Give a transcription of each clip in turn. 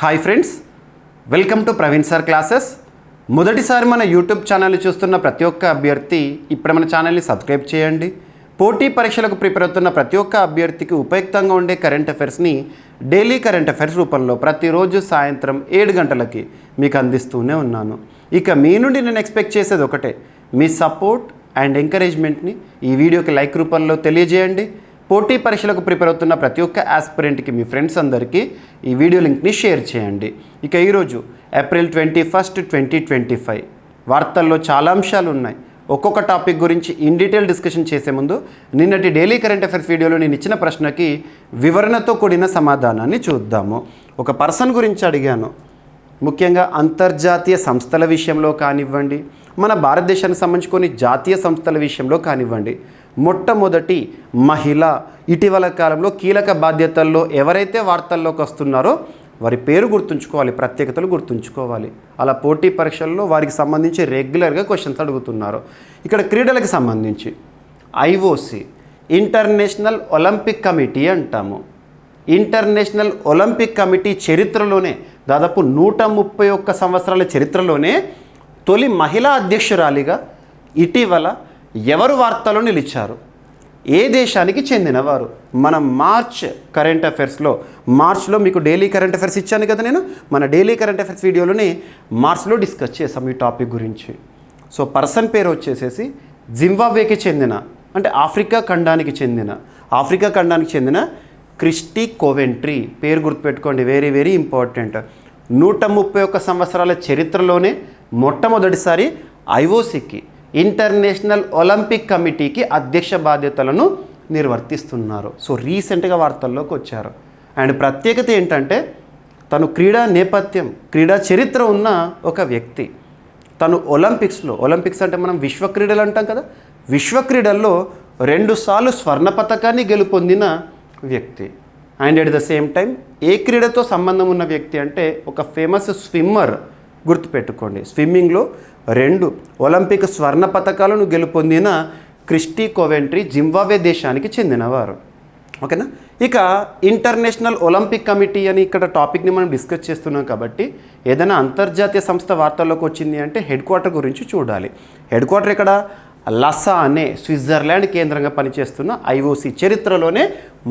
Hi friends, welcome to Praveen sir classes. మొదటిసారి మన YouTube ఛానల్ని చూస్తున్న ప్రతి ఒక్క అభ్యర్థి ఇప్పుడు మన ఛానల్ని సబ్స్క్రైబ్ చేయండి. పోటీ పరీక్షలకు ప్రిపేర్ అవుతున్న ప్రతి ఒక్క అభ్యర్థికి ఉపయుక్తంగా ఉండే కరెంట్ అఫైర్స్ని డైలీ కరెంట్ అఫైర్స్ రూపంలో ప్రతిరోజు సాయంత్రం 7 గంటలకి మీకు అందిస్తూనే ఉన్నాను. ఇక మీ నుండి నేను ఎక్స్పెక్ట్ చేసేది ఒకటే, మీ సపోర్ట్ అండ్ ఎంకరేజ్మెంట్ని ఈ వీడియోకి లైక్ రూపంలో తెలియజేయండి. పోటీ పరీక్షలకు ప్రిపేర్ అవుతున్న ప్రతి ఒక్క ఆస్పిరెంట్కి, మీ ఫ్రెండ్స్ అందరికీ ఈ వీడియో లింక్ని షేర్ చేయండి. ఇక ఈరోజు ఏప్రిల్ 21, 2025 వార్తల్లో చాలా అంశాలు ఉన్నాయి. ఒక్కొక్క టాపిక్ గురించి ఇన్ డీటెయిల్ డిస్కషన్ చేసే ముందు నిన్నటి డైలీ కరెంట్ అఫైర్స్ వీడియోలో నేను ఇచ్చిన ప్రశ్నకి వివరణతో కూడిన సమాధానాన్ని చూద్దాము. ఒక పర్సన్ గురించి అడిగాను. ముఖ్యంగా అంతర్జాతీయ సంస్థల విషయంలో కానివ్వండి, మన భారతదేశానికి సంబంధించి కొన్ని జాతీయ సంస్థల విషయంలో కానివ్వండి, మొట్టమొదటి మహిళ ఇటీవల కాలంలో కీలక బాధ్యతల్లో ఎవరైతే వార్తల్లోకి వస్తున్నారో వారి పేరు గుర్తుంచుకోవాలి, ప్రత్యేకతలు గుర్తుంచుకోవాలి. అలా పోటీ పరీక్షల్లో వారికి సంబంధించి రెగ్యులర్గా క్వశ్చన్స్ అడుగుతున్నారు. ఇక్కడ క్రీడలకు సంబంధించి ఐఓసి, ఇంటర్నేషనల్ ఒలింపిక్ కమిటీ అంటాము. ఇంటర్నేషనల్ ఒలింపిక్ కమిటీ చరిత్రలోనే దాదాపు 131 సంవత్సరాల చరిత్రలోనే తొలి మహిళా అధ్యక్షురాలిగా ఇటీవల ఎవరు వార్తలో నిలిచారు, ఏ దేశానికి చెందినవారు? మనం మార్చ్లో మీకు డైలీ కరెంట్ అఫైర్స్ ఇచ్చాను కదా నేను. మన డైలీ కరెంట్ అఫైర్స్ వీడియోలోనే మార్చ్లో డిస్కస్ చేసాం ఈ టాపిక్ గురించి. సో పర్సన్ పేరు వచ్చేసేసి జింబాబ్వేకి చెందిన, అంటే ఆఫ్రికా ఖండానికి చెందిన క్రిస్టీ కోవెంట్రీ. పేరు గుర్తుపెట్టుకోండి, వెరీ వెరీ ఇంపార్టెంట్. 131 సంవత్సరాల చరిత్రలోనే మొట్టమొదటిసారి ఐఓసికి, ఇంటర్నేషనల్ ఒలింపిక్ కమిటీకి అధ్యక్ష బాధ్యతలను నిర్వర్తిస్తున్నారు. సో రీసెంట్గా వార్తల్లోకి వచ్చారు. అండ్ ప్రత్యేకత ఏంటంటే తను క్రీడా నేపథ్యం, క్రీడా చరిత్ర ఉన్న ఒక వ్యక్తి. తను ఒలింపిక్స్ అంటే మనం విశ్వ క్రీడలు అంటాం కదా, విశ్వ క్రీడల్లో 2 సార్లు స్వర్ణ పతకాన్ని గెలుపొందిన వ్యక్తి. And at the same time ఏ క్రీడతో సంబంధం ఉన్న వ్యక్తి అంటే ఒక ఫేమస్ స్విమ్మర్. గుర్తుపెట్టుకోండి, స్విమ్మింగ్లో 2 ఒలింపిక్ స్వర్ణ పతకాలను గెలుపొందిన క్రిస్టీ కోవెంట్రీ జింబాబ్వే దేశానికి చెందినవారు. ఓకేనా. ఇక ఇంటర్నేషనల్ ఒలింపిక్ కమిటీ అని ఇక్కడ టాపిక్ని మనం డిస్కస్ చేస్తున్నాం కాబట్టి ఏదైనా అంతర్జాతీయ సంస్థ వార్తల్లోకి వచ్చింది అంటే హెడ్ క్వార్టర్ గురించి చూడాలి. హెడ్ క్వార్టర్ ఇక్కడ లసానే, స్విట్జర్లాండ్ కేంద్రంగా పనిచేస్తున్న ఐఓసి చరిత్రలోనే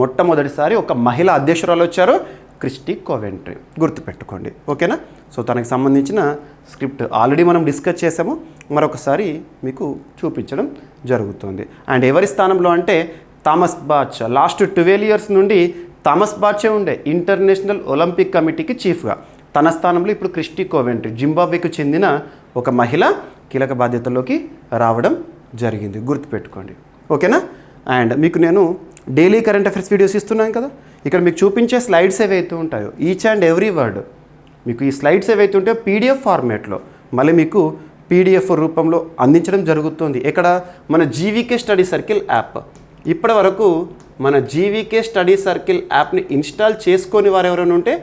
మొట్టమొదటిసారి ఒక మహిళా అధ్యక్షురాలు వచ్చారు, క్రిస్టీ కోవెంట్రీ. గుర్తుపెట్టుకోండి, ఓకేనా. సో తనకు సంబంధించిన స్క్రిప్ట్ ఆల్రెడీ మనం డిస్కస్ చేసాము, మరొకసారి మీకు చూపించడం జరుగుతుంది. అండ్ ఎవరి స్థానంలో అంటే థామస్ బాచ్. లాస్ట్ 12 years నుండి థామస్ బాచే ఉండే ఇంటర్నేషనల్ ఒలింపిక్ కమిటీకి చీఫ్గా. తన స్థానంలో ఇప్పుడు క్రిస్టీ కోవెంట్రీ, జింబాబ్వేకు చెందిన ఒక మహిళ కీలక బాధ్యతల్లోకి రావడం జరిగింది. గుర్తుపెట్టుకోండి, ఓకేనా. అండ్ మీకు నేను డైలీ కరెంట్ అఫైర్స్ వీడియోస్ ఇస్తున్నాను కదా, ఇక్కడ మీకు చూపించే స్లైడ్స్ ఏవైతే ఉంటాయో ఈచ్ అండ్ ఎవ్రీ వర్డ్ మీకు ఈ స్లైడ్స్ ఏవైతే ఉంటాయో పీడిఎఫ్ ఫార్మేట్లో మళ్ళీ మీకు పీడిఎఫ్ రూపంలో అందించడం జరుగుతుంది. ఇక్కడ మన జీవీకే స్టడీ సర్కిల్ యాప్. ఇప్పటి వరకు మన జీవీకే స్టడీ సర్కిల్ యాప్ని ఇన్స్టాల్ చేసుకొని వారు ఎవరైనా ఉంటే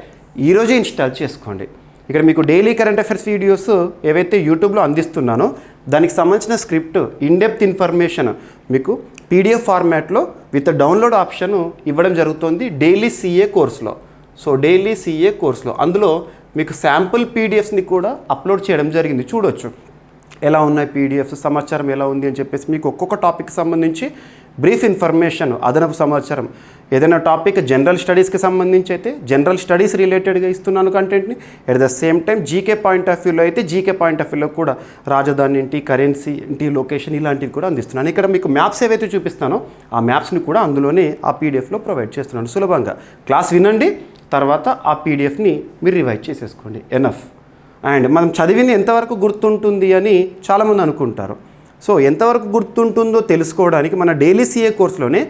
ఈరోజే ఇన్స్టాల్ చేసుకోండి. ఇక్కడ మీకు డైలీ కరెంట్ అఫైర్స్ వీడియోస్ ఏవైతే యూట్యూబ్లో అందిస్తున్నానో దానికి సంబంధించిన స్క్రిప్ట్, ఇన్డెప్త్ ఇన్ఫర్మేషన్ మీకు పీడిఎఫ్ ఫార్మాట్లో విత్ డౌన్లోడ్ ఆప్షన్ ఇవ్వడం జరుగుతుంది డైలీ సిఏ కోర్స్లో. సో డైలీ సిఏ కోర్స్లో అందులో మీకు శాంపుల్ పీడిఎఫ్స్ని కూడా అప్లోడ్ చేయడం జరిగింది. చూడొచ్చు ఎలా ఉన్నాయి పీడిఎఫ్స్, సమాచారం ఎలా ఉంది అని చెప్పేసి మీకు ఒక్కొక్క టాపిక్కి సంబంధించి బ్రీఫ్ ఇన్ఫర్మేషన్, అదనపు సమాచారం. ఏదైనా టాపిక్ జనరల్ స్టడీస్కి సంబంధించి అయితే జనరల్ స్టడీస్ రిలేటెడ్గా ఇస్తున్నాను కంటెంట్ని. At the same time GK point of వ్యూలో అయితే జీకే పాయింట్ ఆఫ్ వ్యూలో కూడా రాజధాని ఏంటి, కరెన్సీ ఏంటి, లొకేషన్ ఇలాంటివి కూడా అందిస్తున్నాను. ఇక్కడ మీకు మ్యాప్స్ ఏవైతే చూపిస్తానో ఆ మ్యాప్స్ని కూడా అందులోనే ఆ పీడిఎఫ్లో ప్రొవైడ్ చేస్తున్నాను. సులభంగా క్లాస్ వినండి, తర్వాత ఆ పీడిఎఫ్ని మీరు రివైజ్ చేసేసుకోండి, ఎనఫ్. అండ్ మనం చదివింది ఎంతవరకు గుర్తుంటుంది అని చాలామంది అనుకుంటారు. సో ఎంతవరకు గుర్తుంటుందో తెలుసుకోవడానికి మన డైలీ సిఏ కోర్సులోనే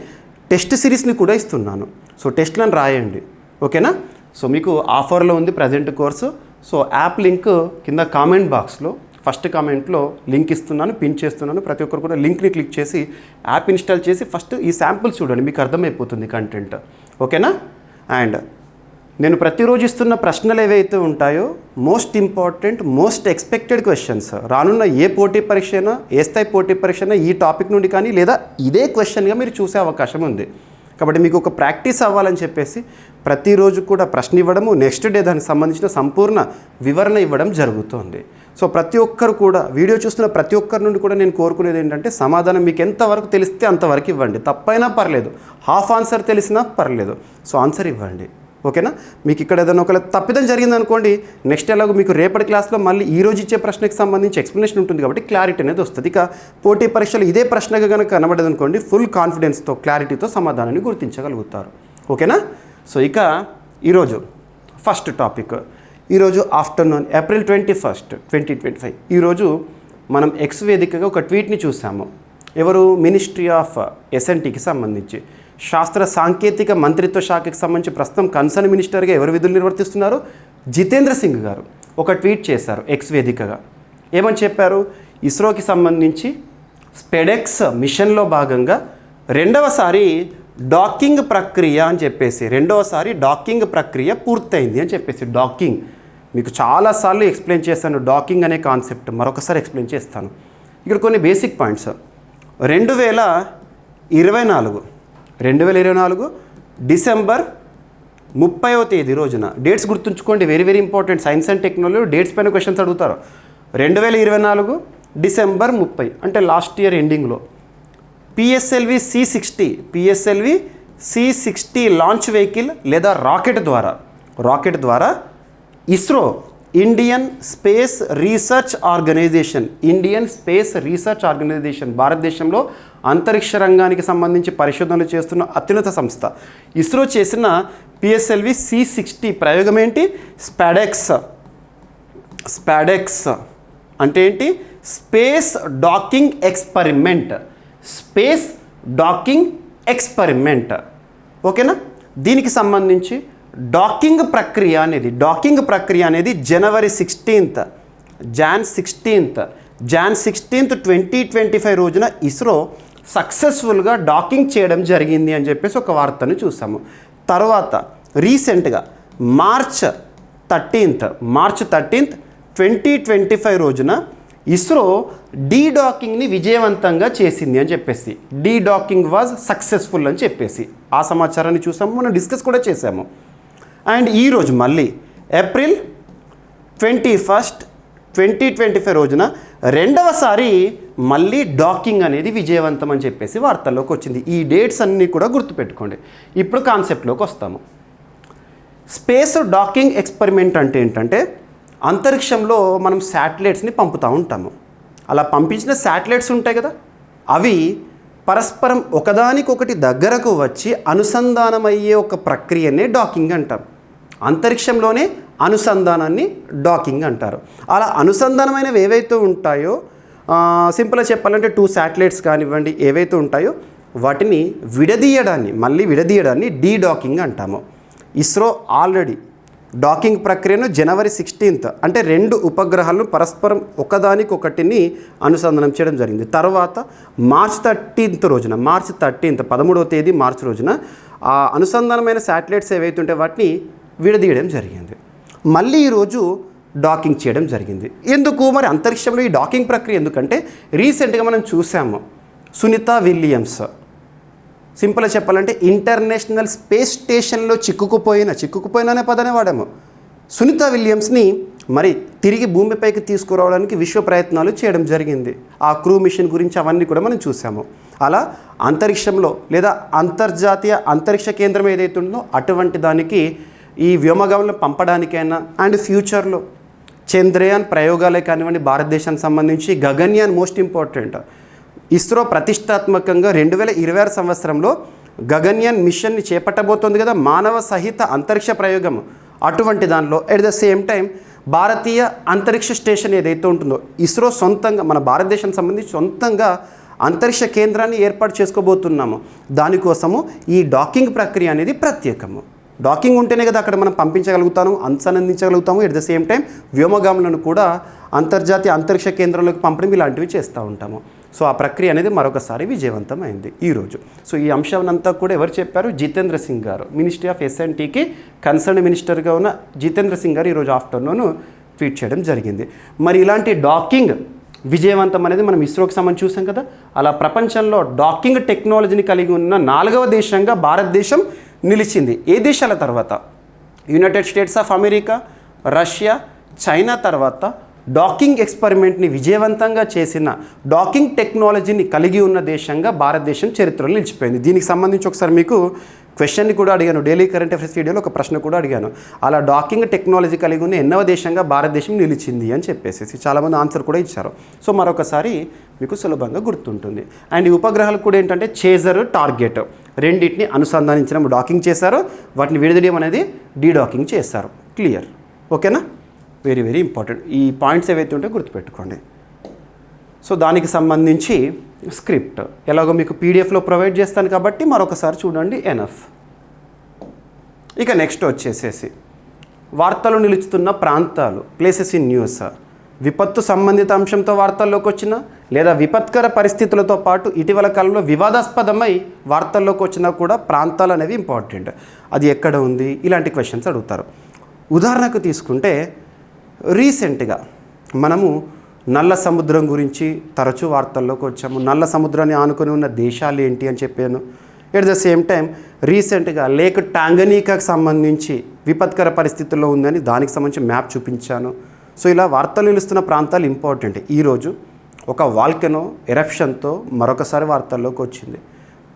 టెస్ట్ సిరీస్ని కూడా ఇస్తున్నాను. సో టెస్ట్లను రాయండి, ఓకేనా. సో మీకు ఆఫర్లో ఉంది present course. So app link కింద కామెంట్ బాక్స్లో ఫస్ట్ కామెంట్లో లింక్ ఇస్తున్నాను, పిన్ చేస్తున్నాను. ప్రతి ఒక్కరు కూడా లింక్ని క్లిక్ చేసి యాప్ ఇన్స్టాల్ చేసి ఫస్ట్ ఈ శాంపుల్ చూడండి, మీకు అర్థమైపోతుంది కంటెంట్, ఓకేనా. అండ్ నేను ప్రతిరోజు ఇస్తున్న ప్రశ్నలు ఏవైతే ఉంటాయో most important, most expected questions, రానున్న ఏ పోటీ పరీక్ష అయినా, ఏ స్థాయి పోటీ పరీక్ష అయినా ఈ టాపిక్ నుండి కానీ లేదా ఇదే క్వశ్చన్గా మీరు చూసే అవకాశం ఉంది. కాబట్టి మీకు ఒక ప్రాక్టీస్ అవ్వాలని చెప్పేసి ప్రతిరోజు కూడా ప్రశ్న ఇవ్వడము, నెక్స్ట్ డే దానికి సంబంధించిన సంపూర్ణ వివరణ ఇవ్వడం జరుగుతుంది. సో ప్రతి ఒక్కరు కూడా వీడియో చూస్తున్న ప్రతి ఒక్కరి నుండి కూడా నేను కోరుకునేది ఏంటంటే సమాధానం మీకు ఎంతవరకు తెలిస్తే అంతవరకు ఇవ్వండి. తప్పైనా పర్లేదు, హాఫ్ ఆన్సర్ తెలిసినా పర్లేదు, సో ఆన్సర్ ఇవ్వండి. ఓకేనా? మీకు ఇక్కడ ఏదైనా ఒకవేళ తప్పిదం జరిగిందనుకోండి, నెక్స్ట్ ఎలాగో మీకు రేపటి క్లాస్లో మళ్ళీ ఈ రోజు ఇచ్చే ప్రశ్నకి సంబంధించి ఎక్స్ప్లెనేషన్ ఉంటుంది కాబట్టి క్లారిటీ అనేది వస్తుంది. ఇక పోటీ పరీక్షలు ఇదే ప్రశ్నగా కనుక కనబడదు అనుకోండి, ఫుల్ కాన్ఫిడెన్స్తో క్లారిటీతో సమాధానాన్ని గుర్తించగలుగుతారు. ఓకేనా? సో ఇక ఈరోజు ఫస్ట్ టాపిక్, ఈరోజు ఆఫ్టర్నూన్ April 21, 2025 ఈరోజు మనం ఎక్స్ వేదికగా ఒక ట్వీట్ని చూసాము. ఎవరు? మినిస్ట్రీ ఆఫ్ SNTకి సంబంధించి శాస్త్ర సాంకేతిక మంత్రిత్వ శాఖకి సంబంధించి ప్రస్తుతం కన్సర్న్ మినిస్టర్గా ఎవరు విధులు నిర్వర్తిస్తున్నారు? జితేంద్ర సింగ్ గారు ఒక ట్వీట్ చేశారు ఎక్స్ వేదికగా. ఏమని చెప్పారు? ఇస్రోకి సంబంధించి స్పెడెక్స్ మిషన్లో భాగంగా రెండవసారి డాకింగ్ ప్రక్రియ అని చెప్పేసి, రెండవసారి డాకింగ్ ప్రక్రియ పూర్తయింది అని చెప్పేసి. డాకింగ్ మీకు చాలాసార్లు ఎక్స్ప్లెయిన్ చేస్తాను, డాకింగ్ అనే కాన్సెప్ట్ మరొకసారి ఎక్స్ప్లెయిన్ చేస్తాను. ఇక్కడ కొన్ని బేసిక్ పాయింట్స్. 2024 డిసెంబర్ 30వ తేదీ రోజున, డేట్స్ గుర్తుంచుకోండి, very very important. Science and technology dates పైన క్వశ్చన్స్ అడుగుతారు. 2024 డిసెంబర్ 30 అంటే లాస్ట్ ఇయర్ ఎండింగ్లో PSLV C60 లాంచ్ వెహికల్ లేదా రాకెట్ ద్వారా ISRO Indian space research organisation భారతదేశంలో అంతరిక్ష రంగానికి సంబంధించి పరిశోధనలు చేస్తున్న అత్యున్నత సంస్థ. ఇస్రో చేసిన PSLV C60 ప్రయోగం ఏంటి? స్పాడెక్స్ అంటే ఏంటి? Space docking experiment. ఓకేనా? దీనికి సంబంధించి డాకింగ్ ప్రక్రియ అనేది జనవరి 16 2025 రోజున ఇస్రో సక్సెస్ఫుల్గా డాకింగ్ చేయడం జరిగింది అని చెప్పేసి ఒక వార్తను చూసాము. తర్వాత రీసెంట్గా మార్చ్ 13, 2025 రోజున ఇస్రో డీడాకింగ్ని విజయవంతంగా చేసింది అని చెప్పేసి, డీడాకింగ్ వాజ్ సక్సెస్ఫుల్ అని చెప్పేసి ఆ సమాచారాన్ని చూసాము, మనం డిస్కస్ కూడా చేసాము. అండ్ ఈరోజు మళ్ళీ April 21, 2025 రోజున రెండవసారి మళ్ళీ డాకింగ్ అనేది విజయవంతం అని చెప్పేసి వార్తల్లోకి వచ్చింది. ఈ డేట్స్ అన్నీ కూడా గుర్తుపెట్టుకోండి. ఇప్పుడు కాన్సెప్ట్లోకి వస్తాము. స్పేస్ డాకింగ్ ఎక్స్పెరిమెంట్ అంటే ఏంటంటే, అంతరిక్షంలో మనం శాటిలైట్స్ని పంపుతూ ఉంటాము. అలా పంపించిన శాటిలైట్స్ ఉంటాయి కదా, అవి పరస్పరం ఒకదానికొకటి దగ్గరకు వచ్చి అనుసంధానమయ్యే ఒక ప్రక్రియనే డాకింగ్ అంటాం. అంతరిక్షంలోనే అనుసంధానాన్ని డాకింగ్ అంటారు. అలా అనుసంధానమైనవి ఏవైతే ఉంటాయో, సింపుల్గా చెప్పాలంటే 2 శాటిలైట్స్ కానివ్వండి ఏవైతే ఉంటాయో వాటిని విడదీయడాన్ని డీడాకింగ్ అంటాము. ఇస్రో ఆల్రెడీ డాకింగ్ ప్రక్రియను జనవరి 16 అంటే 2 ఉపగ్రహాలను పరస్పరం ఒకదానికొకటిని అనుసంధానం చేయడం జరిగింది. తర్వాత మార్చ్ 13వ తేదీ మార్చి రోజున ఆ అనుసంధానమైన శాటిలైట్స్ ఏవైతే ఉంటే వాటిని విడదీయడం జరిగింది. మళ్ళీ ఈరోజు డాకింగ్ చేయడం జరిగింది. ఎందుకు మరి అంతరిక్షంలో ఈ డాకింగ్ ప్రక్రియ ఎందుకంటే, రీసెంట్గా మనం చూసాము సునీత విలియమ్స్, సింపుల్గా చెప్పాలంటే ఇంటర్నేషనల్ స్పేస్ స్టేషన్లో చిక్కుకుపోయిన అనే పదాన్ని వాడాము. సునీత విలియమ్స్ని మరి తిరిగి భూమిపైకి తీసుకురావడానికి విశ్వ ప్రయత్నాలు చేయడం జరిగింది. ఆ క్రూ మిషన్ గురించి అవన్నీ కూడా మనం చూసాము. అలా అంతరిక్షంలో లేదా అంతర్జాతీయ అంతరిక్ష కేంద్రం ఏదైతే ఉందో అటువంటి దానికి ఈ వ్యోమగాములను పంపడానికైనా అండ్ ఫ్యూచర్లో చంద్రయాన్ ప్రయోగాలే కానివ్వండి, భారతదేశానికి సంబంధించి గగన్యాన్ మోస్ట్ ఇంపార్టెంట్. ఇస్రో ప్రతిష్టాత్మకంగా 2026 సంవత్సరంలో గగన్యాన్ మిషన్ని చేపట్టబోతోంది కదా, మానవ సహిత అంతరిక్ష ప్రయోగం. అటువంటి దానిలో ఎట్ ద సేమ్ టైం భారతీయ అంతరిక్ష స్టేషన్ ఏదైతే ఉంటుందో, ఇస్రో సొంతంగా మన భారతదేశానికి సంబంధించి సొంతంగా అంతరిక్ష కేంద్రాన్ని ఏర్పాటు చేసుకోబోతున్నాము. దానికోసము ఈ డాకింగ్ ప్రక్రియ అనేది ప్రత్యేకము. డాకింగ్ ఉంటేనే కదా అక్కడ మనం పంపించగలుగుతాము, అనుసంధానించగలుగుతాము. ఎట్ ద సేమ్ టైం వ్యోమగాములను కూడా అంతర్జాతీయ అంతరిక్ష కేంద్రంలోకి పంపడం ఇలాంటివి చేస్తూ ఉంటాము. సో ఆ ప్రక్రియ అనేది మరొకసారి విజయవంతమైంది ఈరోజు. సో ఈ అంశాన్నంతా కూడా ఎవరు చెప్పారు? జితేంద్ర సింగ్ గారు, మినిస్ట్రీ ఆఫ్ SNTకి కన్సర్న్ మినిస్టర్గా ఉన్న జితేంద్ర సింగ్ గారు ఈరోజు ఆఫ్టర్నూన్ ట్వీట్ చేయడం జరిగింది. మరి ఇలాంటి డాకింగ్ విజయవంతం అనేది మనం ఇస్రోకి సంబంధించి చూసాం కదా. అలా ప్రపంచంలో డాకింగ్ టెక్నాలజీని కలిగి ఉన్న 4వ దేశంగా భారతదేశం నిలిచింది. ఏ దేశాల తర్వాత? United states of America, Russia, China తర్వాత డాకింగ్ ఎక్స్పెరిమెంట్ని విజయవంతంగా చేసిన డాకింగ్ టెక్నాలజీని కలిగి ఉన్న దేశంగా భారతదేశం చరిత్రలో నిలిచిపోయింది. దీనికి సంబంధించి ఒకసారి మీకు క్వశ్చన్ని కూడా అడిగాను, డైలీ కరెంట్ అఫైర్స్ వీడియోలో ఒక ప్రశ్న కూడా అడిగాను. అలా డాకింగ్ టెక్నాలజీ కలిగి ఉన్న 8వ దేశంగా భారతదేశం నిలిచింది అని చెప్పేసి చాలామంది ఆన్సర్ కూడా ఇచ్చారు. సో మరొకసారి మీకు సులభంగా గుర్తుంటుంది. అండ్ ఈ ఉపగ్రహాలు కూడా ఏంటంటే చేజర్, టార్గెట్ రెండింటిని అనుసంధానించడం, డాకింగ్ చేశారు, వాటిని విడదీయడం అనేది డీడాకింగ్ చేశారు. క్లియర్? ఓకేనా? Very very important. ఈ పాయింట్స్ ఏవైతే ఉంటే గుర్తుపెట్టుకోండి. సో దానికి సంబంధించి స్క్రిప్ట్ ఎలాగో మీకు పీడిఎఫ్లో ప్రొవైడ్ చేస్తాను కాబట్టి మరొకసారి చూడండి, ఎనఫ్. ఇక నెక్స్ట్ వచ్చేసేసి వార్తలు నిలుస్తున్న ప్రాంతాలు, ప్లేసెస్ ఇన్ న్యూస్. విపత్తు సంబంధిత అంశంతో వార్తల్లోకి వచ్చిన లేదా విపత్కర పరిస్థితులతో పాటు ఇటీవల కాలంలో వివాదాస్పదమై వార్తల్లోకి వచ్చినా కూడా ప్రాంతాలు అనేవి ఇంపార్టెంట్. అది ఎక్కడ ఉంది, ఇలాంటి క్వశ్చన్స్ అడుగుతారు. ఉదాహరణకు తీసుకుంటే రీసెంట్గా మనము నల్ల సముద్రం గురించి తరచూ వార్తల్లోకి వచ్చాము. నల్ల సముద్రాన్ని ఆనుకొని ఉన్న దేశాలు ఏంటి అని చెప్పాను. ఎట్ ద సేమ్ టైం రీసెంట్గా లేక్ టాంగనీకాకు సంబంధించి విపత్కర పరిస్థితుల్లో ఉందని దానికి సంబంధించి మ్యాప్ చూపించాను. సో ఇలా వార్తలు నిలుస్తున్న ప్రాంతాలు ఇంపార్టెంట్. ఈరోజు ఒక వాల్కెనో ఎరప్షన్తో మరొకసారి వార్తల్లోకి వచ్చింది.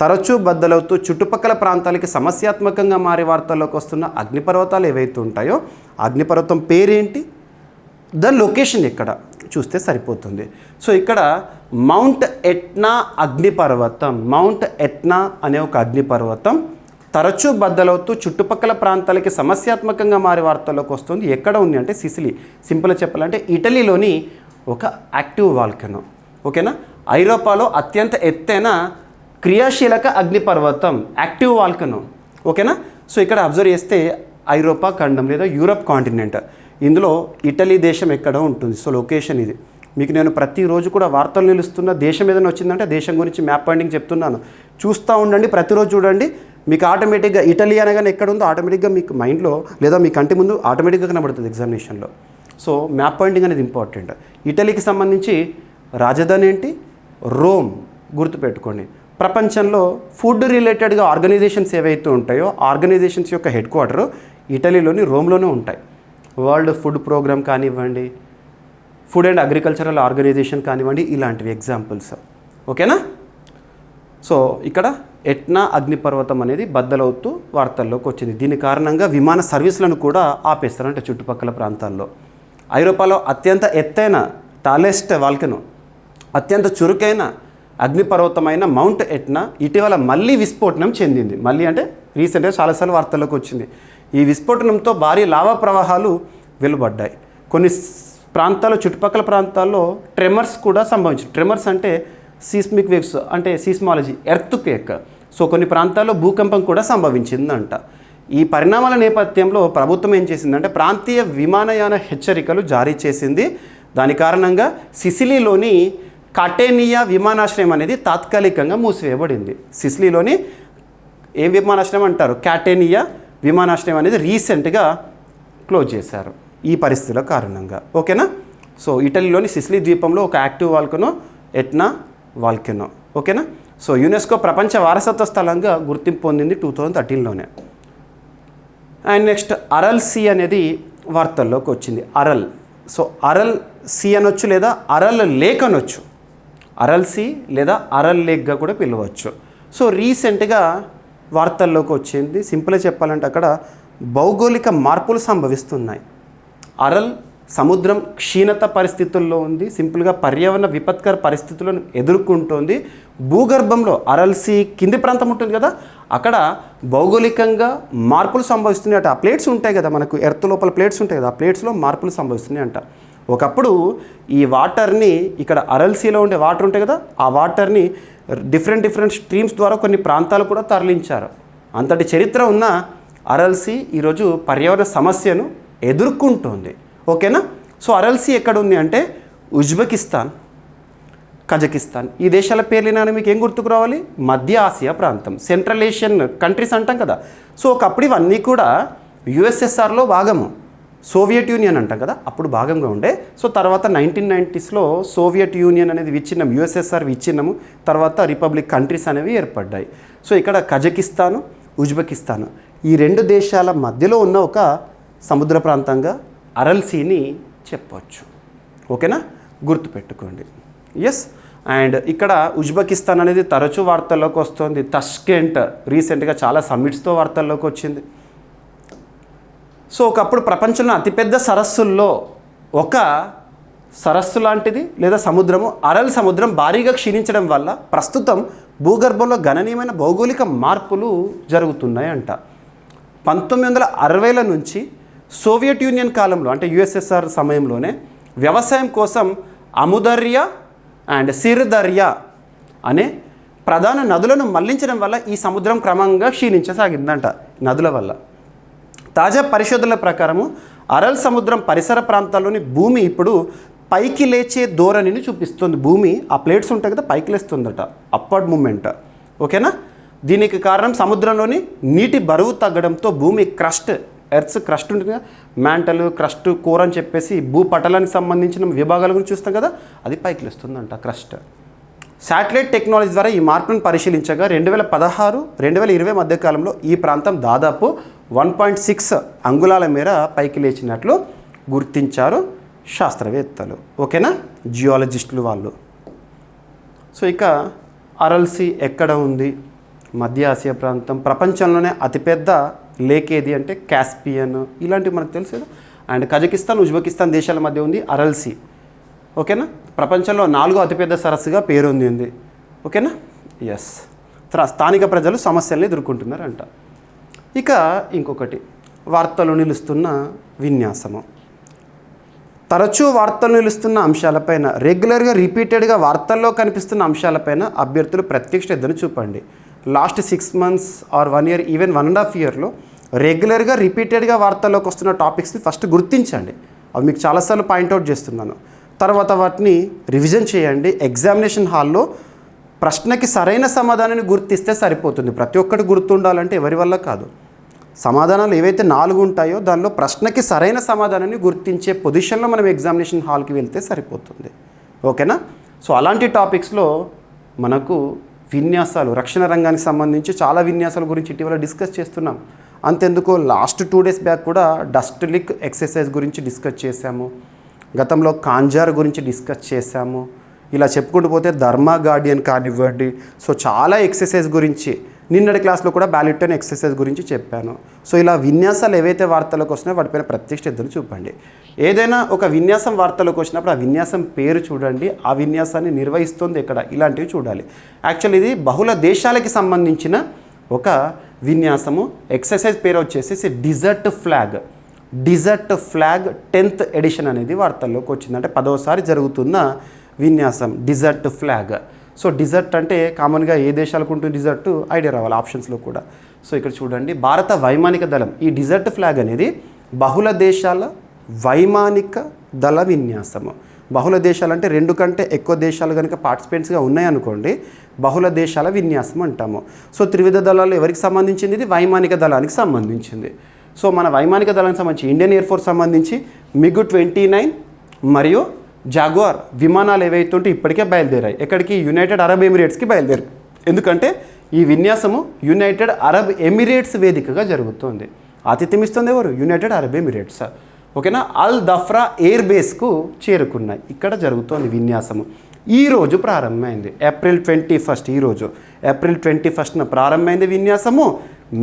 తరచూ బద్దలవుతూ చుట్టుపక్కల ప్రాంతాలకి సమస్యాత్మకంగా మారే వార్తల్లోకి వస్తున్న అగ్నిపర్వతాలు ఏవైతే ఉంటాయో అగ్నిపర్వతం పేరేంటి, దాని లొకేషన్ ఎక్కడ చూస్తే సరిపోతుంది. సో ఇక్కడ మౌంట్ ఎట్నా అగ్నిపర్వతం, మౌంట్ ఎట్నా అనే ఒక అగ్నిపర్వతం తరచూ బద్దలవుతూ చుట్టుపక్కల ప్రాంతాలకి సమస్యాత్మకంగా మారే వార్తల్లోకి వస్తుంది. ఎక్కడ ఉంది అంటే సిసిలీ. సింపుల్గా చెప్పాలంటే ఇటలీలోని ఒక యాక్టివ్ వాల్కెనో. ఓకేనా? ఐరోపాలో అత్యంత ఎత్తైన క్రియాశీలక అగ్నిపర్వతం, యాక్టివ్ వాల్కెనో. ఓకేనా? సో ఇక్కడ అబ్జర్వ్ చేస్తే ఐరోపా ఖండం లేదా యూరప్ కాంటినెంట్, ఇందులో ఇటలీ దేశం ఎక్కడ ఉంటుంది. సో లొకేషన్ ఇది. మీకు నేను ప్రతిరోజు కూడా వార్తలు నిలుస్తున్న దేశం ఏదైనా వచ్చిందంటే దేశం గురించి మ్యాప్ పాయింటింగ్ చెప్తున్నాను. చూస్తూ ఉండండి, ప్రతిరోజు చూడండి. మీకు ఆటోమేటిక్గా ఇటలీ అనగానే ఎక్కడ ఉందో ఆటోమేటిక్గా మీకు మైండ్లో లేదా మీ కంటి ముందు ఆటోమేటిక్గా కనబడుతుంది ఎగ్జామినేషన్లో. సో మ్యాప్ పాయింటింగ్ అనేది ఇంపార్టెంట్. ఇటలీకి సంబంధించి రాజధాని ఏంటి? రోమ్. గుర్తుపెట్టుకోండి. ప్రపంచంలో ఫుడ్ రిలేటెడ్గా ఆర్గనైజేషన్స్ ఏవైతే ఉంటాయో ఆర్గనైజేషన్స్ యొక్క హెడ్ క్వార్టర్ ఇటలీలోని రోమ్లోనే ఉంటాయి. వరల్డ్ ఫుడ్ ప్రోగ్రామ్ కానివ్వండి, ఫుడ్ అండ్ అగ్రికల్చరల్ ఆర్గనైజేషన్ కానివ్వండి, ఇలాంటివి ఎగ్జాంపుల్స్. ఓకేనా? సో ఇక్కడ ఎట్నా అగ్నిపర్వతం అనేది బద్దలవుతూ వార్తల్లోకి వచ్చింది. దీని కారణంగా విమాన సర్వీసులను కూడా ఆపేస్తారంటే చుట్టుపక్కల ప్రాంతాల్లో. ఐరోపాలో అత్యంత ఎత్తైన టాలెస్ట్ వాల్కెనో, అత్యంత చురుకైన అగ్నిపర్వతమైన మౌంట్ ఎట్నా ఇటీవల మళ్ళీ విస్ఫోటనం చెందింది. మళ్ళీ అంటే రీసెంట్గా చాలాసార్లు వార్తల్లోకి వచ్చింది. ఈ విస్ఫోటనంతో భారీ లావా ప్రవాహాలు వెలువడ్డాయి. కొన్ని ప్రాంతాల్లో, చుట్టుపక్కల ప్రాంతాల్లో ట్రెమర్స్ కూడా సంభవించాయి. ట్రెమర్స్ అంటే సీస్మిక్ వేవ్స్, అంటే సీస్మాలజీ, ఎర్త్ క్వేక్. సో కొన్ని ప్రాంతాల్లో భూకంపం కూడా సంభవించిందంట. ఈ పరిణామాల నేపథ్యంలో ప్రభుత్వం ఏం చేసిందంటే ప్రాంతీయ విమానయాన హెచ్చరికలు జారీ చేసింది. దాని కారణంగా సిసిలీలోని కాటేనియా విమానాశ్రయం అనేది తాత్కాలికంగా మూసివేయబడింది. సిసిలీలోని ఏ విమానాశ్రయం అంటారు? కాటేనియా విమానాశ్రయం అనేది రీసెంట్గా క్లోజ్ చేశారు ఈ పరిస్థితుల కారణంగా. ఓకేనా? సో ఇటలీలోని సిసిలీ ద్వీపంలో ఒక యాక్టివ్ వాల్కెనో ఎట్నా వాల్కెనో. ఓకేనా? సో యునెస్కో ప్రపంచ వారసత్వ స్థలంగా గుర్తింపు పొందింది 2013లోనే. అండ్ నెక్స్ట్ అరల్ సీ అనేది వార్తల్లోకి వచ్చింది. అరల్. సో అరల్ సీ అనొచ్చు లేదా అరల్ లేక్ అనొచ్చు. అరల్ సీ లేదా అరల్ లేక్గా కూడా పిలవచ్చు. సో రీసెంట్గా వార్తల్లోకి వచ్చింది. సింపుల్గా చెప్పాలంటే అక్కడ భౌగోళిక మార్పులు సంభవిస్తున్నాయి. అరల్ సముద్రం క్షీణత పరిస్థితుల్లో ఉంది. సింపుల్గా పర్యావరణ విపత్కర పరిస్థితులను ఎదుర్కొంటోంది. భూగర్భంలో అరల్ సీ కింది ప్రాంతం ఉంటుంది కదా, అక్కడ భౌగోళికంగా మార్పులు సంభవిస్తున్నాయి అంట. ఆ ప్లేట్స్ ఉంటాయి కదా, మనకు ఎర్త్ లోపల ప్లేట్స్ ఉంటాయి కదా, ఆ ప్లేట్స్లో మార్పులు సంభవిస్తున్నాయి అంట. ఒకప్పుడు ఈ వాటర్ని, ఇక్కడ అరల్ సీలో ఉండే వాటర్ ఉంటాయి కదా, ఆ వాటర్ని డిఫరెంట్ స్ట్రీమ్స్ ద్వారా కొన్ని ప్రాంతాలు కూడా తరలించారు. అంతటి చరిత్ర ఉన్న అరల్ సీ ఈరోజు పర్యావరణ సమస్యను ఎదుర్కొంటోంది. ఓకేనా? సో అరల్ సీ ఎక్కడ ఉంది అంటే ఉజ్బెకిస్తాన్, కజకిస్తాన్, ఈ దేశాల పేర్లేనా మీకు ఏం గుర్తుకు రావాలి? మధ్య ఆసియా ప్రాంతం, సెంట్రల్ ఏషియన్ కంట్రీస్ అంటాం కదా. సో ఒకప్పుడు ఇవన్నీ కూడా యుఎస్ఎస్ఆర్లో భాగము. సోవియట్ యూనియన్ అంటాం కదా, అప్పుడు భాగంగా ఉండే. సో తర్వాత 1990స్లో సోవియట్ యూనియన్ అనేది విచ్ఛిన్నం, యుఎస్ఎస్ఆర్ విచ్ఛిన్నము, తర్వాత రిపబ్లిక్ కంట్రీస్ అనేవి ఏర్పడ్డాయి. సో ఇక్కడ కజకిస్తాను, ఉజ్బెకిస్తాను ఈ రెండు దేశాల మధ్యలో ఉన్న ఒక సముద్ర ప్రాంతంగా అరల్ సీని చెప్పవచ్చు. ఓకేనా, గుర్తుపెట్టుకోండి. ఎస్. అండ్ ఇక్కడ ఉజ్బెకిస్తాన్ అనేది తరచూ వార్తల్లోకి వస్తుంది. తష్కెంట్ రీసెంట్గా చాలా సమ్మిట్స్తో వార్తల్లోకి వచ్చింది. సో ఒకప్పుడు ప్రపంచంలో అతిపెద్ద సరస్సుల్లో ఒక సరస్సు లాంటిది లేదా సముద్రము అరల్ సముద్రం భారీగా క్షీణించడం వల్ల ప్రస్తుతం భూగర్భంలో గణనీయమైన భౌగోళిక మార్పులు జరుగుతున్నాయంట. 1960ల నుంచి సోవియట్ యూనియన్ కాలంలో అంటే యుఎస్ఎస్ఆర్ సమయంలోనే వ్యవసాయం కోసం అముదర్య అండ్ సిర్దర్య అనే ప్రధాన నదులను మళ్లించడం వల్ల ఈ సముద్రం క్రమంగా క్షీణించసాగిందంట నదుల వల్ల. తాజా పరిశోధనల ప్రకారము అరల్ సముద్రం పరిసర ప్రాంతాల్లోని భూమి ఇప్పుడు పైకి లేచే ధోరణిని చూపిస్తుంది. భూమి ఆ ప్లేట్స్ ఉంటాయి కదా, పైకి లేస్తుందట, అప్వర్డ్ మూమెంట్. ఓకేనా, దీనికి కారణం సముద్రంలోని నీటి బరువు తగ్గడంతో భూమి క్రస్ట్, ఎర్త్స్ క్రస్ట్ ఉంటుంది కదా, మ్యాంటల్, క్రస్ట్, కోర్ అని చెప్పేసి భూపటలానికి సంబంధించిన విభాగాల గురించి చూస్తాం కదా, అది పైకి లేస్తుందంట క్రస్ట్. శాటిలైట్ టెక్నాలజీ ద్వారా ఈ మార్పును పరిశీలించగా 2016-2020 మధ్యకాలంలో ఈ ప్రాంతం దాదాపు 1.6 అంగుళాల మేర పైకి లేచినట్లు గుర్తించారు శాస్త్రవేత్తలు. ఓకేనా, జియాలజిస్టులు వాళ్ళు. సో ఇక అరల్ సీ ఎక్కడ ఉంది? మధ్య ఆసియా ప్రాంతం. ప్రపంచంలోనే అతిపెద్ద లేక్ ఏది అంటే కాస్పియన్, ఇలాంటివి మనకు తెలుసు కదా. అండ్ కజకిస్తాన్, ఉజ్బెకిస్తాన్ దేశాల మధ్య ఉంది అరల్ సీ. ఓకేనా, ప్రపంచంలో 4వ అతిపెద్ద సరస్సుగా పేరొందింది. ఓకేనా, ఎస్. స్థానిక ప్రజలు సమస్యల్ని ఎదుర్కొంటున్నారంట. ఇక ఇంకొకటి, వార్తలు నిలుస్తున్న విన్యాసము. తరచూ వార్తలు నిలుస్తున్న అంశాలపైన, రెగ్యులర్గా రిపీటెడ్గా వార్తల్లో కనిపిస్తున్న అంశాలపైన అభ్యర్థులు ప్రత్యక్ష శ్రద్ధను చూపండి. Last 6 months or 1 year, even 1.5 yearలో రెగ్యులర్గా రిపీటెడ్గా వార్తల్లోకి వస్తున్న టాపిక్స్ని ఫస్ట్ గుర్తించండి. అవి మీకు చాలాసార్లు పాయింట్అవుట్ చేస్తున్నాను. తర్వాత వాటిని రివిజన్ చేయండి. ఎగ్జామినేషన్ హాల్లో ప్రశ్నకి సరైన సమాధానాన్ని గుర్తిస్తే సరిపోతుంది. ప్రతి ఒక్కటి గుర్తుండాలంటే ఎవరి వల్ల కాదు. సమాధానాలు ఏవైతే 4 ఉంటాయో దానిలో ప్రశ్నకి సరైన సమాధానాన్ని గుర్తించే పొజిషన్లో మనం ఎగ్జామినేషన్ హాల్కి వెళ్తే సరిపోతుంది. ఓకేనా, సో అలాంటి టాపిక్స్లో మనకు విన్యాసాలు, రక్షణ రంగానికి సంబంధించి చాలా విన్యాసాల గురించి ఇటీవల డిస్కస్ చేస్తున్నాం. అంతెందుకు లాస్ట్ 2 days బ్యాక్ కూడా డస్ట్ లిక్ ఎక్సర్సైజ్ గురించి డిస్కస్ చేశాము. గతంలో కాంజార్ గురించి డిస్కస్ చేశాము. ఇలా చెప్పుకుంటూ పోతే ధర్మా గార్డియన్ కానివ్వండి. సో చాలా ఎక్సర్సైజ్ గురించి నిన్నటి క్లాస్లో కూడా బ్యాలిటన్ ఎక్సర్సైజ్ గురించి చెప్పాను. సో ఇలా విన్యాసాలు ఏవైతే వార్తలకు వస్తున్నాయో వాటిపైన ప్రత్యక్ష శ్రద్ధను చూపండి. ఏదైనా ఒక విన్యాసం వార్తలకు వచ్చినప్పుడు ఆ విన్యాసం పేరు చూడండి, ఆ విన్యాసాన్ని నిర్వహిస్తుంది ఎక్కడ, ఇలాంటివి చూడాలి. యాక్చువల్లీ ఇది బహుళ దేశాలకి సంబంధించిన ఒక విన్యాసము. ఎక్సర్సైజ్ పేరు వచ్చేసి desert flag. Desert flag 10th edition అనేది వార్తల్లోకి వచ్చింది. అంటే 10వసారి జరుగుతున్న విన్యాసం డిజర్ట్ ఫ్లాగ్. సో డిజర్ట్ అంటే కామన్గా ఏ దేశాలకు ఉంటుంది డిజర్ట్, ఐడియా రావాలి ఆప్షన్స్లో కూడా. సో ఇక్కడ చూడండి, భారత వైమానిక దళం ఈ డిజర్ట్ ఫ్లాగ్ అనేది బహుళ దేశాల వైమానిక దళ విన్యాసము. బహుళ దేశాలు అంటే 2 కంటే ఎక్కువ దేశాలు కనుక పార్టిసిపెంట్స్గా ఉన్నాయనుకోండి, బహుళ దేశాల విన్యాసం అంటాము. సో త్రివిధ దళాలు ఎవరికి సంబంధించింది? ఇది వైమానిక దళానికి సంబంధించింది. సో మన వైమానిక దళానికి సంబంధించి ఇండియన్ ఎయిర్ ఫోర్స్ సంబంధించి MiG-29 మరియు జాగ్వార్ విమానాలు ఏవైతే ఉంటే ఇప్పటికే బయలుదేరాయి. ఎక్కడికి? యునైటెడ్ అరబ్ ఎమిరేట్స్కి బయలుదేరు. ఎందుకంటే ఈ విన్యాసము యునైటెడ్ అరబ్ ఎమిరేట్స్ వేదికగా జరుగుతుంది. ఆతిథ్యం ఇస్తుంది ఎవరు? United Arab Emirates. ఓకేనా, అల్ దఫ్రా ఎయిర్ బేస్కు చేరుకున్నాయి. ఇక్కడ జరుగుతోంది విన్యాసము. ఈరోజు ప్రారంభమైంది, April 21st. ఈరోజు April 21st ప్రారంభమైంది విన్యాసము.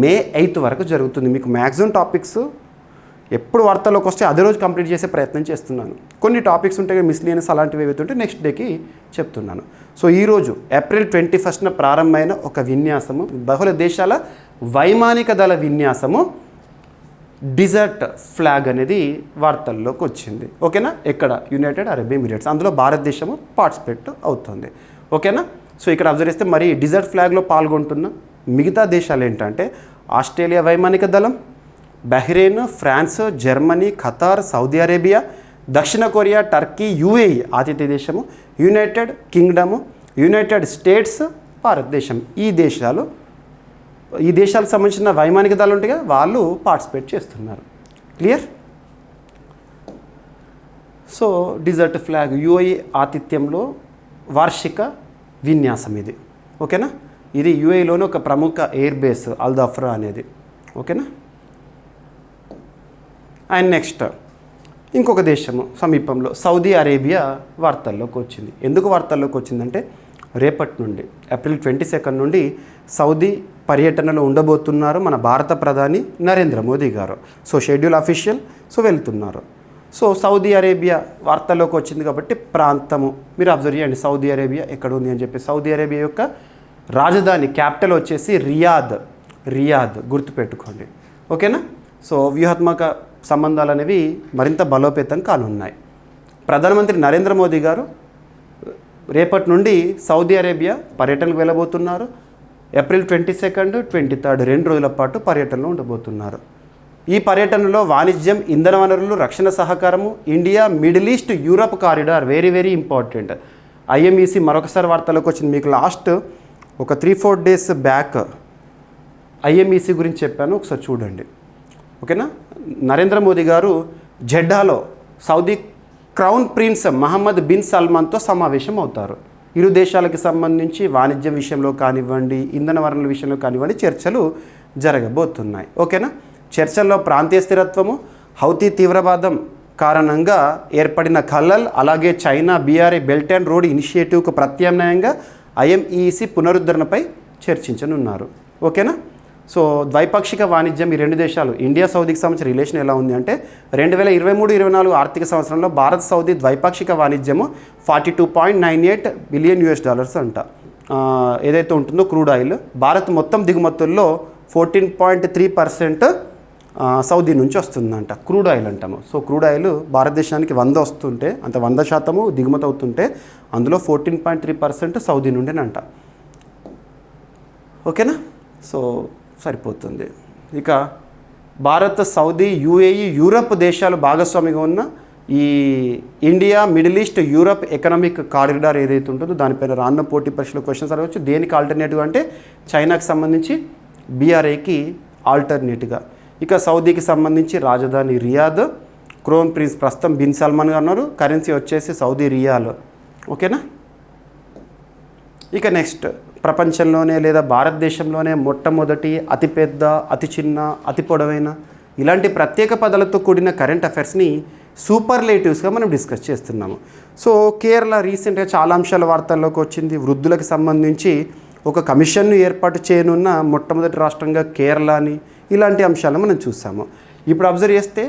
May 8th వరకు జరుగుతుంది. మీకు మ్యాక్సిమం టాపిక్స్ ఎప్పుడు వార్తల్లోకి వస్తే అదే రోజు కంప్లీట్ చేసే ప్రయత్నం చేస్తున్నాను. కొన్ని టాపిక్స్ ఉంటాయి మిస్లీనియస్, అలాంటివి ఏవైతే ఉంటే నెక్స్ట్ డేకి చెప్తున్నాను. సో ఈరోజు April 21st ప్రారంభమైన ఒక విన్యాసము, బహుళ దేశాల వైమానిక దళ విన్యాసము డిజర్ట్ ఫ్లాగ్ అనేది వార్తల్లోకి వచ్చింది. ఓకేనా, ఎక్కడ? United Arab Emirates. అందులో భారతదేశము పార్టిసిపేట్ అవుతుంది. ఓకేనా, సో ఇక్కడ అబ్జర్వ్ చేస్తే మరి డిజర్ట్ ఫ్లాగ్లో పాల్గొంటున్న మిగతా దేశాలు ఏంటంటే ఆస్ట్రేలియా వైమానిక దళం, Bahrain, France, Germany, Qatar, Saudi Arabia, దక్షిణ కొరియా, టర్కీ, UAE ఆతిథ్య దేశము, యునైటెడ్ కింగ్డము, యునైటెడ్ స్టేట్స్, భారతదేశం. ఈ దేశాలకు సంబంధించిన వైమానిక దళాలు ఉంటాయి కదా, వాళ్ళు పార్టిసిపేట్ చేస్తున్నారు. Clear? So desert flag UAE ఆతిథ్యంలో వార్షిక విన్యాసం ఇది. ఓకేనా, ఇది యుఏఈలోని ఒక ప్రముఖ ఎయిర్ బేస్ అల్ దఫ్రా అనేది. ఓకేనా. అండ్ నెక్స్ట్ ఇంకొక దేశము సమీపంలో సౌదీ అరేబియా వార్తల్లోకి వచ్చింది. ఎందుకు వార్తల్లోకి వచ్చిందంటే రేపటి నుండి ఏప్రిల్ 22 నుండి సౌదీ పర్యటనలో ఉండబోతున్నారు మన భారత ప్రధాని నరేంద్ర మోదీ గారు. సో షెడ్యూల్ అఫీషియల్, సో వెళ్తున్నారు. సో సౌదీ అరేబియా వార్తల్లోకి వచ్చింది కాబట్టి ప్రాంతము మీరు అబ్జర్వ్ చేయండి. సౌదీ అరేబియా ఎక్కడ ఉంది అని చెప్పి. సౌదీ అరేబియా యొక్క రాజధాని క్యాపిటల్ వచ్చేసి రియాద్ గుర్తుపెట్టుకోండి. ఓకేనా. సో వ్యూహాత్మక సంబంధాలు అనేవి మరింత బలోపేతం కానున్నాయి. ప్రధానమంత్రి నరేంద్ర మోదీ గారు రేపటి నుండి సౌదీ అరేబియా పర్యటనకు వెళ్ళబోతున్నారు. ఏప్రిల్ 22, 23 2 రోజుల పాటు పర్యటనలో ఉండబోతున్నారు. ఈ పర్యటనలో వాణిజ్యం, ఇంధన వనరులు, రక్షణ సహకారము, India Middle East Europe corridor very very important. IMEC మరొకసారి వార్తలకు వచ్చింది. మీకు లాస్ట్ ఒక 3-4 డేస్ బ్యాక్ ఐఎంఈసి గురించి చెప్పాను, ఒకసారి చూడండి. ఓకేనా. నరేంద్ర మోదీ గారు జెడ్డాలో Saudi crown prince Mohammed bin సల్మాన్తో సమావేశం అవుతారు. ఇరు దేశాలకు సంబంధించి వాణిజ్యం విషయంలో కానివ్వండి, ఇంధన వనరుల విషయంలో కానివ్వండి చర్చలు జరగబోతున్నాయి. ఓకేనా. చర్చల్లో ప్రాంతీయ స్థిరత్వము, హౌతీ తీవ్రవాదం కారణంగా ఏర్పడిన ఖల్లల్, అలాగే China BRA belt and road ఇనిషియేటివ్కు ప్రత్యామ్నాయంగా ఐఎంఈసి పునరుద్ధరణపై చర్చించనున్నారు. ఓకేనా. సో ద్వైపాక్షిక వాణిజ్యం ఈ రెండు దేశాలు ఇండియా సౌదీకి సంబంధించిన రిలేషన్ ఎలా ఉంది అంటే 2023-24 ఆర్థిక సంవత్సరంలో భారత్ సౌదీ ద్వైపాక్షిక వాణిజ్యము $42.98 బిలియన్ అంట. ఏదైతే ఉంటుందో క్రూడ్ ఆయిల్, భారత్ మొత్తం దిగుమతుల్లో 14.3% సౌదీ నుంచి వస్తుందంట. క్రూడ్ ఆయిల్ అంటాము. సో క్రూడ్ ఆయిల్ భారతదేశానికి 100 వస్తుంటే, అంత 100% దిగుమతి అవుతుంటే అందులో 14.3% సౌదీ నుండేనంట. ఓకేనా. సో సరిపోతుంది. ఇక భారత్, సౌదీ, యుఏఈ, యూరప్ దేశాలు భాగస్వామిగా ఉన్న ఈ India Middle East Europe economic corridor ఏదైతే ఉంటుందో దానిపైన రానున్న పోటీ పరీక్షలో క్వశ్చన్స్ అడగవచ్చు. దేనికి ఆల్టర్నేటివ్ అంటే చైనాకి సంబంధించి బీఆర్ఏకి ఆల్టర్నేటివ్గా. ఇక సౌదీకి సంబంధించి రాజధాని రియాద్, క్రౌన్ ప్రిన్స్ ప్రస్తుతం బిన్ సల్మాన్ గారు ఉన్నారు, కరెన్సీ వచ్చేసి సౌదీ రియాల్. ఓకేనా. ఇక నెక్స్ట్ ప్రపంచంలోనే లేదా భారతదేశంలోనే మొట్టమొదటి, అతిపెద్ద, అతి చిన్న, అతి పొడవైన ఇలాంటి ప్రత్యేక పదాలతో కూడిన కరెంట్ అఫైర్స్ని సూపర్లేటివ్స్గా మనం డిస్కస్ చేస్తున్నాము. సో కేరళ రీసెంట్గా చాలా అంశాల వార్తల్లోకి వచ్చింది. వృద్ధులకు సంబంధించి ఒక కమిషన్ను ఏర్పాటు చేయనున్న మొట్టమొదటి రాష్ట్రంగా కేరళ అని ఇలాంటి అంశాలను మనం చూసాము. ఇప్పుడు అబ్జర్వ్ చేస్తే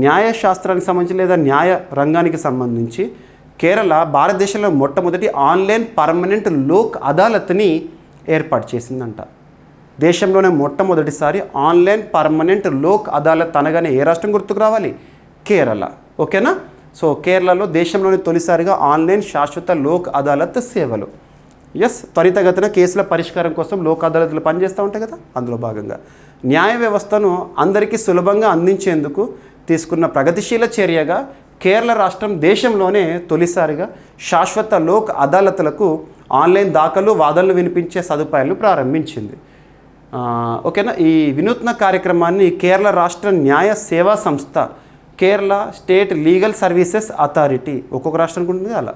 న్యాయశాస్త్రానికి సంబంధించి లేదా న్యాయ రంగానికి సంబంధించి కేరళ భారతదేశంలో మొట్టమొదటి ఆన్లైన్ పర్మనెంట్ లోక్ అదాలత్ని ఏర్పాటు చేసిందంట. దేశంలోనే మొట్టమొదటిసారి ఆన్లైన్ పర్మనెంట్ లోక్ అదాలత్ అనగానే ఏ రాష్ట్రం గుర్తుకు రావాలి? కేరళ. ఓకేనా. సో కేరళలో దేశంలోని తొలిసారిగా ఆన్లైన్ శాశ్వత లోక్ అదాలత్ సేవలు. త్వరితగతిన కేసుల పరిష్కారం కోసం లోక్ అదాలత్లు పనిచేస్తూ ఉంటాయి కదా, అందులో భాగంగా న్యాయ వ్యవస్థను అందరికీ సులభంగా అందించేందుకు తీసుకున్న ప్రగతిశీల చర్యగా కేరళ రాష్ట్రం దేశంలోనే తొలిసారిగా శాశ్వత లోక్ అదాలత్లకు ఆన్లైన్ దాఖలు, వాదనలు వినిపించే సదుపాయాలు ప్రారంభించింది. ఓకేనా. ఈ వినూత్న కార్యక్రమాన్ని కేరళ రాష్ట్ర న్యాయ సేవా సంస్థ, Kerala state legal services authority, ఒక్కొక్క రాష్ట్రానికి ఉంటుంది అలా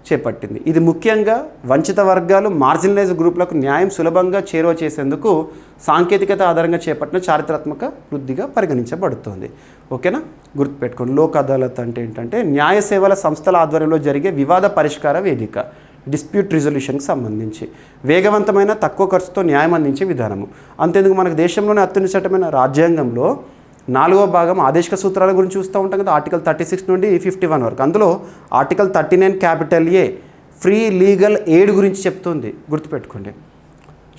చేపట్టింది. ఇది ముఖ్యంగా వంచిత వర్గాలు, మార్జినలైజ్ గ్రూపులకు న్యాయం సులభంగా చేరువ చేసేందుకు సాంకేతికత ఆధారంగా చేపట్టిన చారిత్రాత్మక వృద్ధిగా పరిగణించబడుతుంది. ఓకేనా. గుర్తుపెట్టుకోండి. లోక్ అదాలత్ అంటే ఏంటంటే న్యాయ సేవల సంస్థల ఆధ్వర్యంలో జరిగే వివాద పరిష్కార వేదిక, డిస్ప్యూట్ రిజల్యూషన్కి సంబంధించి వేగవంతమైన, తక్కువ ఖర్చుతో న్యాయం అందించే విధానము. అంతేందుకు మనకు దేశంలోనే అత్యున్నతమైన రాజ్యాంగంలో 4వ భాగం ఆదేశిక సూత్రాల గురించి చూస్తూ ఉంటాం కదా, ఆర్టికల్ 36 నుండి 51 వరకు. అందులో ఆర్టికల్ 39 క్యాపిటల్ ఏ ఫ్రీ లీగల్ ఎయిడ్ గురించి చెప్తుంది, గుర్తుపెట్టుకోండి.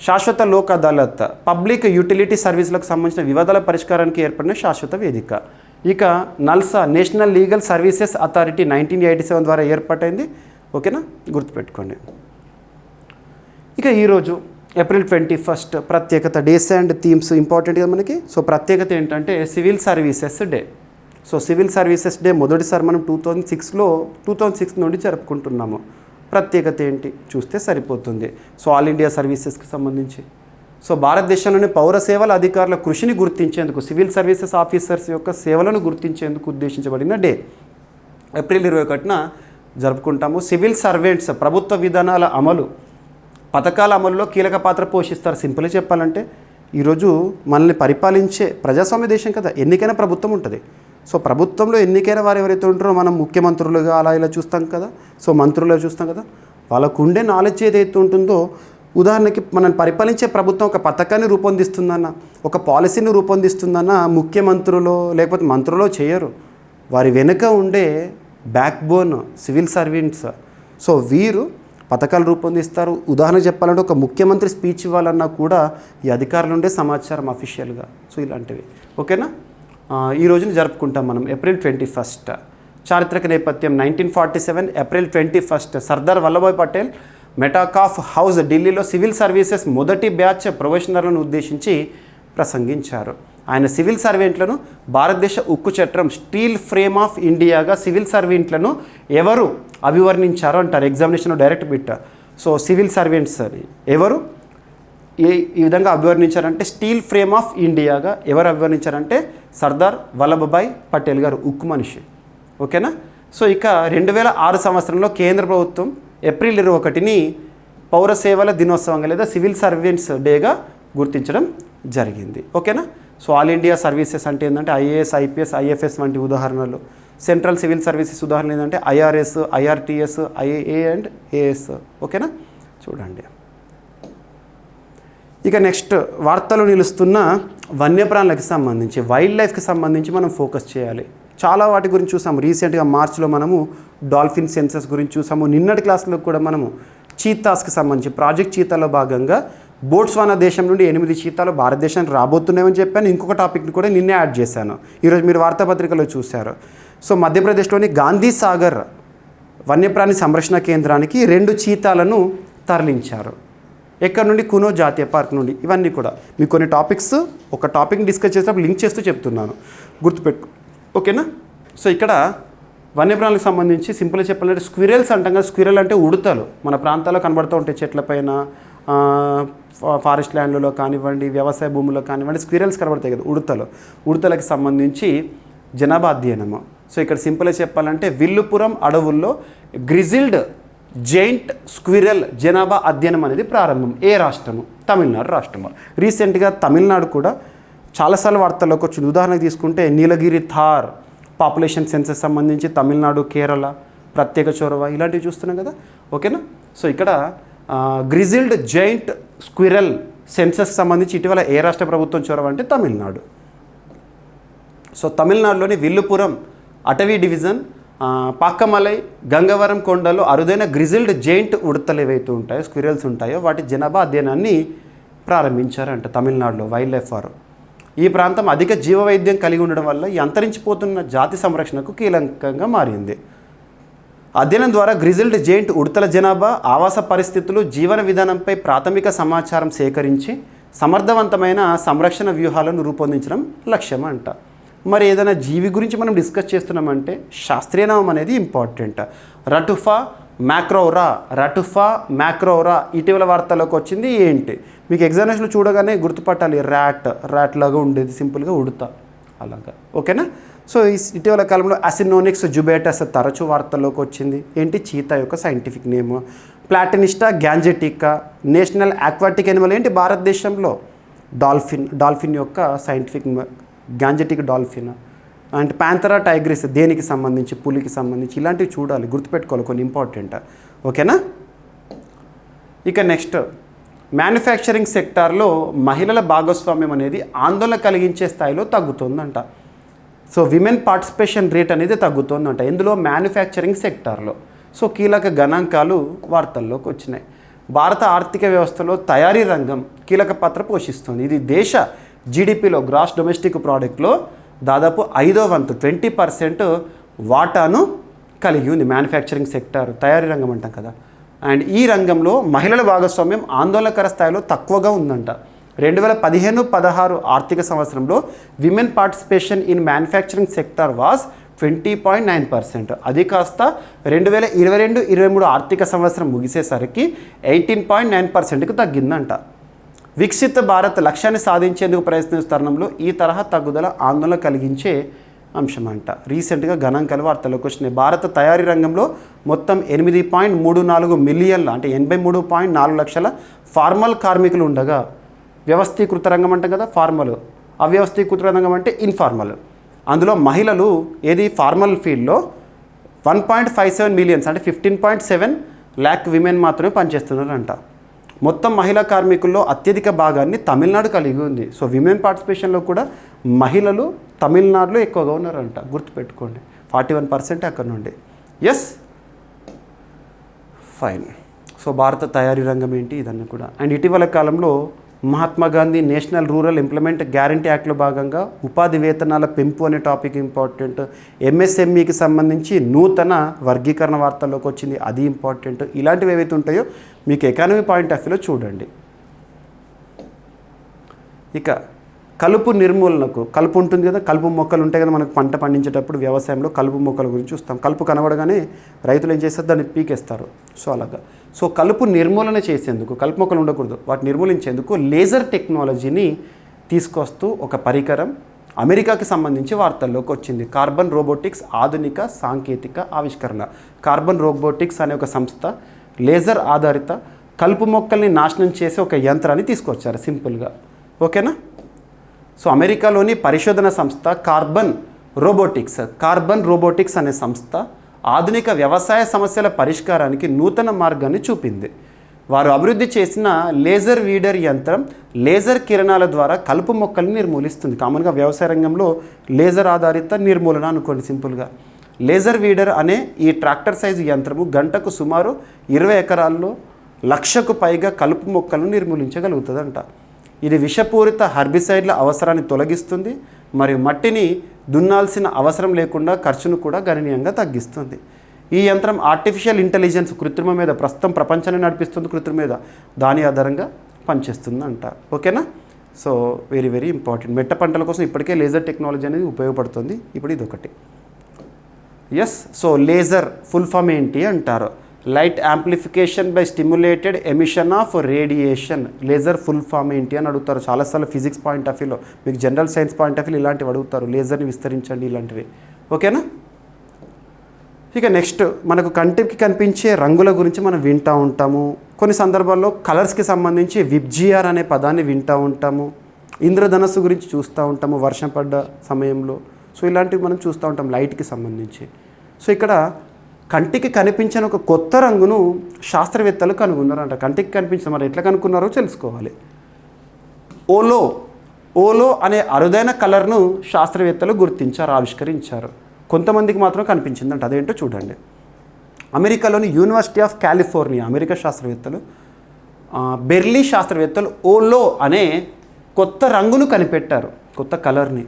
శాశ్వత లోక్ అదాలత్ పబ్లిక్ యూటిలిటీ సర్వీసులకు సంబంధించిన వివాదాల పరిష్కారానికి ఏర్పడిన శాశ్వత వేదిక. ఇక NALSA national legal services authority 1987 ద్వారా ఏర్పాటైంది. ఓకేనా, గుర్తుపెట్టుకోండి. ఇక ఈరోజు ఏప్రిల్ 21 ప్రత్యేకత, డేస్ అండ్ థీమ్స్ ఇంపార్టెంట్గా మనకి. సో ప్రత్యేకత ఏంటంటే civil services day. So civil services day మొదటిసారి మనం 2006 నుండి జరుపుకుంటున్నాము. ప్రత్యేకత ఏంటి చూస్తే సరిపోతుంది. సో ఆల్ ఇండియా సర్వీసెస్కి సంబంధించి, సో భారతదేశంలోని పౌర సేవల అధికారుల కృషిని గుర్తించేందుకు, సివిల్ సర్వీసెస్ ఆఫీసర్స్ యొక్క సేవలను గుర్తించేందుకు ఉద్దేశించబడిన డే. ఏప్రిల్ 21న జరుపుకుంటాము. సివిల్ సర్వెంట్స్ ప్రభుత్వ విధానాల అమలు, పథకాల అమలులో కీలక పాత్ర పోషిస్తారు. సింపుల్గా చెప్పాలంటే ఈరోజు మనల్ని పరిపాలించే ప్రజాస్వామ్య దేశం కదా, ఎన్నికైన ప్రభుత్వం ఉంటుంది. సో ప్రభుత్వంలో ఎన్నికైన వారు ఎవరైతే ఉంటారో మనం ముఖ్యమంత్రులుగా అలా ఇలా చూస్తాం కదా, సో మంత్రులుగా చూస్తాం కదా, వాళ్ళకు ఉండే నాలెడ్జ్ ఏదైతే ఉంటుందో, ఉదాహరణకి మనం పరిపాలించే ప్రభుత్వం ఒక పథకాన్ని రూపొందిస్తుందన్న, ఒక పాలసీని రూపొందిస్తుందన్న ముఖ్యమంత్రులు లేకపోతే మంత్రులు చేయరు. వారి వెనుక ఉండే back bone civil servants. So వీరు పథకాలు రూపొందిస్తారు. ఉదాహరణ చెప్పాలంటే ఒక ముఖ్యమంత్రి స్పీచ్ ఇవ్వాలన్నా కూడా ఈ అధికారులు ఉండే సమాచారం అఫీషియల్గా. సో ఇలాంటివి ఓకేనా. ఈ రోజున జరుపుకుంటాం మనం ఏప్రిల్ 21. చారిత్రక నేపథ్యం 1947 ఏప్రిల్ 21 సర్దార్ వల్లభాయ్ పటేల్ మెటాకాఫ్ హౌస్ ఢిల్లీలో సివిల్ సర్వీసెస్ మొదటి బ్యాచ్ ప్రొఫెషనర్లను ఉద్దేశించి ప్రసంగించారు. ఆయన సివిల్ సర్వెంట్లను భారతదేశ ఉక్కు చట్టం స్టీల్ ఫ్రేమ్ ఆఫ్ ఇండియాగా సివిల్ సర్వెంట్లను ఎవరు అభివర్ణించారో అంటారు. Examination direct bit. So civil servants ఎవరు ఈ విధంగా అభివర్ణించారంటే స్టీల్ ఫ్రేమ్ ఆఫ్ ఇండియాగా ఎవరు అభివర్ణించారంటే సర్దార్ వల్లభభాయ్ పటేల్ గారు, ఉక్కు మనిషి. ఓకేనా. సో ఇక 2006 సంవత్సరంలో కేంద్ర ప్రభుత్వం ఏప్రిల్ 21ని పౌర సేవల దినోత్సవంగా లేదా సివిల్ సర్వెంట్స్ డేగా గుర్తించడం జరిగింది. ఓకేనా. సో ఆల్ ఇండియా సర్వీసెస్ అంటే ఏంటంటే ఐఏఎస్, ఐపీఎస్, ఐఎఫ్ఎస్ వంటి ఉదాహరణలు. సెంట్రల్ సివిల్ సర్వీసెస్ ఉదాహరణ ఏంటంటే IRS, IRTS, IAA and AS. ఓకేనా. చూడండి ఇక నెక్స్ట్ వార్తలు నిలుస్తున్న వన్యప్రాణులకు సంబంధించి, వైల్డ్ లైఫ్కి సంబంధించి మనం ఫోకస్ చేయాలి. చాలా వాటి గురించి చూసాము. రీసెంట్గా మార్చిలో మనము డాల్ఫిన్ సెన్సస్ గురించి చూసాము. నిన్నటి క్లాస్లో కూడా మనము చీతాస్కి సంబంధించి ప్రాజెక్ట్ చీతాలో భాగంగా బోట్స్వానా దేశం నుండి 8 చీతాలు భారతదేశానికి రాబోతున్నాయని చెప్పాను. ఇంకొక టాపిక్ని కూడా నిన్నే యాడ్ చేశాను. ఈరోజు మీరు వార్తాపత్రికలో చూశారు. సో మధ్యప్రదేశ్లోని గాంధీ సాగర్ వన్యప్రాణి సంరక్షణ కేంద్రానికి 2 చీతాలను తరలించారు. ఎక్కడ నుండి? కునో జాతీయ పార్క్ నుండి. ఇవన్నీ కూడా మీకు కొన్ని టాపిక్స్, ఒక టాపిక్ని డిస్కస్ చేసేటప్పుడు లింక్ చేస్తూ చెప్తున్నాను, గుర్తుపెట్టు. ఓకేనా. సో ఇక్కడ వన్యప్రాణులకు సంబంధించి సింపుల్గా చెప్పాలంటే స్క్విరెల్స్ అంటాం కదా. స్క్విరెల్ అంటే ఉడతలు మన ప్రాంతాల్లో కనబడుతూ ఉంటాయి, చెట్లపైన, ఫారెస్ట్ ల్యాండ్లలో కానివ్వండి, వ్యవసాయ భూముల్లో కానివ్వండి, స్క్విరెల్స్ కనబడతాయి కదా, ఉడతలకు సంబంధించి జనాభా అధ్యయనము. సో ఇక్కడ సింపుల్గా చెప్పాలంటే విల్లుపురం అడవుల్లో గ్రిజిల్డ్ జైంట్ స్క్విరెల్ జనాభా అధ్యయనం అనేది ప్రారంభం. ఏ రాష్ట్రము? తమిళనాడు రాష్ట్రము. రీసెంట్గా తమిళనాడు కూడా చాలాసార్లు వార్తల్లోకి వచ్చింది. ఉదాహరణకు తీసుకుంటే నీలగిరి థార్ పాపులేషన్ సెన్సస్ సంబంధించి తమిళనాడు, కేరళ ప్రత్యేక చొరవ ఇలాంటివి చూస్తున్నాం కదా. ఓకేనా. సో ఇక్కడ గ్రిజిల్డ్ జైంట్ స్క్విరెల్ సెన్సస్కి సంబంధించి ఇటీవల ఏ రాష్ట్ర ప్రభుత్వం చొరవ అంటే తమిళనాడు. సో తమిళనాడులోని విల్లుపురం అటవీ డివిజన్, పాక్కమలై, గంగవరం కొండల్లో అరుదైన గ్రిజిల్డ్ జైంట్ ఉడతలు ఏవైతే ఉంటాయో, స్క్విరెల్స్ ఉంటాయో, వాటి జనాభా అధ్యయనాన్ని ప్రారంభించారంట తమిళనాడులో వైల్డ్ లైఫ్ వారు. ఈ ప్రాంతం అధిక జీవవైద్యం కలిగి ఉండడం వల్ల ఈ అంతరించిపోతున్న జాతి సంరక్షణకు కీలకంగా మారింది. అధ్యయనం ద్వారా గ్రిజిల్డ్ జైంట్ ఉడతల జనాభా, ఆవాస పరిస్థితులు, జీవన విధానంపై ప్రాథమిక సమాచారం సేకరించి సమర్థవంతమైన సంరక్షణ వ్యూహాలను రూపొందించడం లక్ష్యం అంట. మరి ఏదైనా జీవి గురించి మనం డిస్కస్ చేస్తున్నామంటే శాస్త్రీయనామం అనేది ఇంపార్టెంట్. రటుఫా మ్యాక్రోరా ఇటీవల వార్తల్లోకి వచ్చింది. ఏంటి మీకు ఎగ్జామినేషన్లో చూడగానే గుర్తుపట్టాలి. ర్యాట్ లాగా ఉండేది, సింపుల్గా ఉడతా అలాగా. ఓకేనా. సో ఇటీవల కాలంలో అసినోనిక్స్ జుబేటస్ తరచూ వార్తల్లోకి వచ్చింది. ఏంటి? చీతా యొక్క scientific name. Platanista gangetica national aquatic animal ఏంటి? భారతదేశంలో డాల్ఫిన్ యొక్క scientific gangetic dolphin. And Panthera tigris దేనికి సంబంధించి? పులికి సంబంధించి. ఇలాంటివి చూడాలి, గుర్తుపెట్టుకోవాలి, కొన్ని ఇంపార్టెంట్. ఓకేనా. ఇక నెక్స్ట్ మ్యానుఫ్యాక్చరింగ్ సెక్టార్లో మహిళల భాగస్వామ్యం అనేది ఆందోళన కలిగించే స్థాయిలో తగ్గుతుందంట. సో విమెన్ పార్టిసిపేషన్ రేట్ అనేది తగ్గుతుందంట. ఇందులో మ్యానుఫ్యాక్చరింగ్ సెక్టార్లో. సో కీలక గణాంకాలు వార్తల్లోకి వచ్చినాయి. భారత ఆర్థిక వ్యవస్థలో తయారీ రంగం కీలక పాత్ర పోషిస్తుంది. ఇది దేశ జీడిపిలో, గ్రాస్ డొమెస్టిక్ ప్రోడక్ట్లో దాదాపు 5వ వంతు 20% వాటాను కలిగి ఉంది మ్యానుఫ్యాక్చరింగ్ సెక్టార్, తయారీ రంగం అంటాం కదా. అండ్ ఈ రంగంలో మహిళల భాగస్వామ్యం ఆందోళనకర స్థాయిలో తక్కువగా ఉందంట. 2015-16 ఆర్థిక సంవత్సరంలో women participation in manufacturing sector was 20.9%. అది కాస్త 2022-23 ఆర్థిక సంవత్సరం ముగిసేసరికి 18.9%కి తగ్గిందంట. వికసిత భారత్ లక్ష్యాన్ని సాధించేందుకు ప్రయత్నిస్తున్న తరుణంలో ఈ తరహా తగ్గుదల ఆందోళన కలిగించే అంశం అంట. రీసెంట్గా గణాంకాలు వార్తల్లోకి వచ్చినాయి. భారత తయారీ రంగంలో మొత్తం 8.34 మిలియన్ల అంటే 83.4 లక్షల ఫార్మల్ కార్మికులు ఉండగా, వ్యవస్థీకృత రంగం అంటాం కదా ఫార్మల్, అవ్యవస్థీకృత రంగం అంటే ఇన్ఫార్మల్. అందులో మహిళలు ఏది ఫార్మల్ ఫీల్డ్లో 1.57 మిలియన్స్ అంటే 15.7 lakh విమెన్ మాత్రమే పనిచేస్తున్నారంట. మొత్తం మహిళా కార్మికుల్లో అత్యధిక భాగాన్ని తమిళనాడు కలిగి ఉంది. సో విమెన్ పార్టిసిపేషన్లో కూడా మహిళలు తమిళనాడులో ఎక్కువగా ఉన్నారంట, గుర్తుపెట్టుకోండి. 41% అక్కడ నుండి. Yes, fine. సో భారత తయారీ రంగం ఏంటి ఇదన్నీ కూడా. అండ్ ఇటీవల కాలంలో Mahatma Gandhi national rural implement guarantee యాక్ట్లో భాగంగా ఉపాధి వేతనాల పెంపు అనే టాపిక్ ఇంపార్టెంట్. ఎంఎస్ఎంఈకి సంబంధించి నూతన వర్గీకరణ వార్తల్లోకి వచ్చింది, అది ఇంపార్టెంట్. ఇలాంటివి ఏవైతే ఉంటాయో మీకు ఎకానమీ పాయింట్ ఆఫ్ వ్యూలో చూడండి. ఇక కలుపు నిర్మూలనకు, కలుపు ఉంటుంది కదా, కలుపు మొక్కలు ఉంటాయి కదా మనకు పంట పండించేటప్పుడు వ్యవసాయంలో కలుపు మొక్కల గురించి చూస్తాం. కలుపు కనబడగానే రైతులు ఏం చేస్తారు, దాన్ని పీకేస్తారు. సో అలాగా. సో కలుపు నిర్మూలన చేసేందుకు, కలుపు మొక్కలు ఉండకూడదు, వాటిని నిర్మూలించేందుకు లేజర్ టెక్నాలజీని తీసుకొస్తూ ఒక పరికరం అమెరికాకి సంబంధించి వార్తల్లోకి వచ్చింది. కార్బన్ రోబోటిక్స్ ఆధునిక సాంకేతిక ఆవిష్కరణ. కార్బన్ రోబోటిక్స్ అనే ఒక సంస్థ లేజర్ ఆధారిత కలుపు మొక్కల్ని నాశనం చేసే ఒక యంత్రాన్ని తీసుకొచ్చారు సింపుల్గా. ఓకేనా? సో అమెరికాలోని పరిశోధన సంస్థ కార్బన్ రోబోటిక్స్ అనే సంస్థ ఆధునిక వ్యవసాయ సమస్యల పరిష్కారానికి నూతన మార్గాన్ని చూపింది. వారు అభివృద్ధి చేసిన లేజర్ వీడర్ యంత్రం లేజర్ కిరణాల ద్వారా కలుపు మొక్కల్ని నిర్మూలిస్తుంది. కామన్గా వ్యవసాయ రంగంలో లేజర్ ఆధారిత నిర్మూలన అనుకోండి సింపుల్గా. లేజర్ వీడర్ అనే ఈ ట్రాక్టర్ సైజు యంత్రము గంటకు సుమారు 20 ఎకరాల్లో 1,00,000కు పైగా కలుపు మొక్కలను నిర్మూలించగలుగుతుందంట. ఇది విషపూరిత హర్బిసైడ్ల అవసరాన్ని తొలగిస్తుంది మరియు మట్టిని దున్నాల్సిన అవసరం లేకుండా ఖర్చును కూడా గణనీయంగా తగ్గిస్తుంది. ఈ యంత్రం ఆర్టిఫిషియల్ ఇంటెలిజెన్స్ కృత్రిమ మీద ప్రస్తుతం ప్రపంచాన్ని నడిపిస్తుంది, కృత్రిమ మీద దాని ఆధారంగా పనిచేస్తుంది అంట. ఓకేనా? So very very important. మెట్ట పంటల కోసం ఇప్పటికే లేజర్ టెక్నాలజీ అనేది ఉపయోగపడుతుంది. ఇప్పుడు ఇది ఒకటి. Yes, so laser full form ఏంటి అంటారు, light amplification by stimulated emission of radiation. Laser full form ఏంటి అని అడుగుతారు చాలాసార్లు ఫిజిక్స్ పాయింట్ ఆఫ్ వ్యూలో, మీకు జనరల్ సైన్స్ పాయింట్ ఆఫ్ వ్యూలో ఇలాంటివి అడుగుతారు, లేజర్ని విస్తరించండి ఇలాంటివి. ఓకేనా? ఇక నెక్స్ట్ మనకు కంటికి కనిపించే రంగుల గురించి మనం వింటూ ఉంటాము. కొన్ని సందర్భాల్లో కలర్స్కి సంబంధించి విబ్జిఆర్ అనే పదాన్ని వింటూ ఉంటాము. ఇంద్రధనస్సు గురించి చూస్తూ ఉంటాము వర్షం పడ్డ సమయంలో. సో ఇలాంటివి మనం చూస్తూ ఉంటాం లైట్కి సంబంధించి. సో ఇక్కడ కంటికి కనిపించిన ఒక కొత్త రంగును శాస్త్రవేత్తలు కనుగొన్నారంట. కంటికి కనిపించిన మరి ఎట్లా కనుక్కున్నారో తెలుసుకోవాలి. ఓలో అనే అరుదైన కలర్ను శాస్త్రవేత్తలు గుర్తించారు, ఆవిష్కరించారు. కొంతమందికి మాత్రం కనిపించిందంట. అదేంటో చూడండి. అమెరికాలోని యూనివర్సిటీ ఆఫ్ కాలిఫోర్నియా అమెరికా శాస్త్రవేత్తలు, బెర్లీ శాస్త్రవేత్తలు ఓలో అనే కొత్త రంగును కనిపెట్టారు, కొత్త కలర్ని.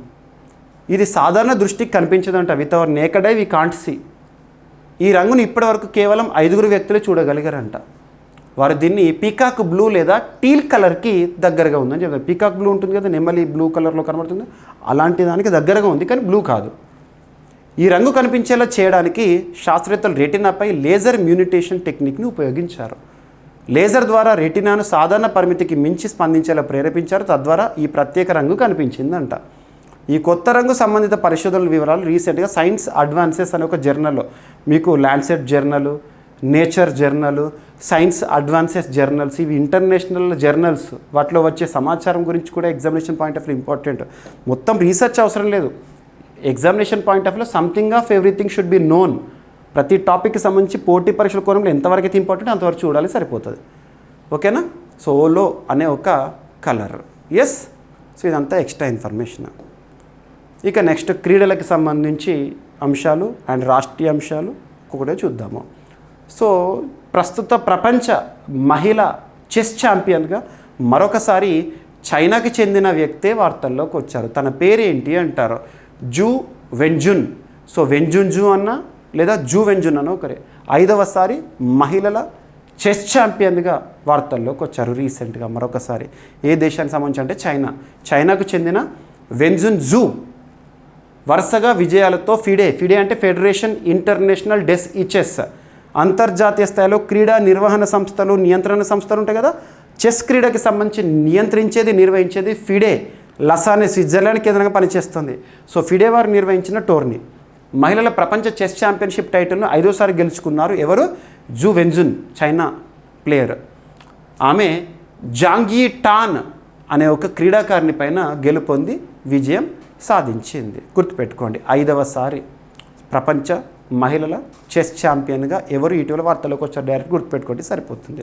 ఇది సాధారణ దృష్టికి కనిపించదంట. With our naked eye we can't see. ఈ రంగుని ఇప్పటివరకు కేవలం 5 వ్యక్తులు చూడగలిగారంట. వారు దీన్ని పీకాక్ బ్లూ లేదా టీల్ కలర్కి దగ్గరగా ఉందని చెప్తారు. పీకాక్ బ్లూ ఉంటుంది కదా, నెమలి బ్లూ కలర్లో కనబడుతుంది, అలాంటి దానికి దగ్గరగా ఉంది కానీ బ్లూ కాదు. ఈ రంగు కనిపించేలా చేయడానికి శాస్త్రవేత్తలు రెటినాపై లేజర్ మ్యూనిటేషన్ టెక్నిక్ని ఉపయోగించారు. లేజర్ ద్వారా రెటినాను సాధారణ పరిమితికి మించి స్పందించేలా ప్రేరేపించారు. తద్వారా ఈ ప్రత్యేక రంగు కనిపించిందంట. ఈ కొత్త రంగు సంబంధిత పరిశోధనల వివరాలు రీసెంట్గా సైన్స్ అడ్వాన్సెస్ అనే ఒక జర్నల్లో, మీకు Lancet journal, nature journal, science advances journals, ఇవి ఇంటర్నేషనల్ జర్నల్స్, వాటిలో వచ్చే సమాచారం గురించి కూడా examination point of view important. మొత్తం రీసెర్చ్ అవసరం లేదు. ఎగ్జామినేషన్ పాయింట్ ఆఫ్ వ్యూలో something of everything should be known. ప్రతి టాపిక్కి సంబంధించి పోటీ పరీక్షల కోణంలో ఎంతవరకు అయితే ఇంపార్టెంట్ అంతవరకు చూడాలి, సరిపోతుంది. ఓకేనా? సో ఓలో అనే ఒక కలర్. ఎస్, సో ఇదంతా ఎక్స్ట్రా ఇన్ఫర్మేషన్. ఇక నెక్స్ట్ క్రీడలకు సంబంధించి అంశాలు అండ్ రాష్ట్రీయ అంశాలు ఒకటే చూద్దాము. సో ప్రస్తుత ప్రపంచ మహిళా చెస్ ఛాంపియన్గా మరొకసారి చైనాకి చెందిన వ్యక్తే వార్తల్లోకి వచ్చారు. తన పేరేంటి అంటారు, జూ వెన్జున్. సో వెన్జున్జు అన్న లేదా జూ వెన్జున్ అన్న ఒకరే 5వసారి మహిళల చెస్ ఛాంపియన్గా వార్తల్లోకి వచ్చారు రీసెంట్గా మరొకసారి. ఏ దేశానికి సంబంధించి అంటే చైనాకు చెందిన వెన్జున్ జూ వరుసగా విజయాలతో ఫిడే అంటే ఫెడరేషన్ ఇంటర్నేషనల్ డెస్ చెస్, అంతర్జాతీయ స్థాయిలో క్రీడా నిర్వహణ సంస్థలు, నియంత్రణ సంస్థలు ఉంటాయి కదా, చెస్ క్రీడకి సంబంధించి నిర్వహించేది ఫిడే లసానే స్విట్జర్లాండ్ కేంద్రంగా పనిచేస్తుంది. సో ఫిడే వారు నిర్వహించిన టోర్నీ. మహిళల ప్రపంచ చెస్ ఛాంపియన్షిప్ టైటిల్ను 5వసారి గెలుచుకున్నారు ఎవరు? Ju Wenjun, China player. ఆమె జాంగీ టాన్ అనే ఒక క్రీడాకారిణి పైన గెలుపొంది విజయం సాధించింది. గుర్తుపెట్టుకోండి, 5వసారి ప్రపంచ మహిళల చెస్ ఛాంపియన్గా ఎవరు ఇటీవల వార్తల్లోకి వచ్చారు డైరెక్ట్ గుర్తుపెట్టుకోండి సరిపోతుంది.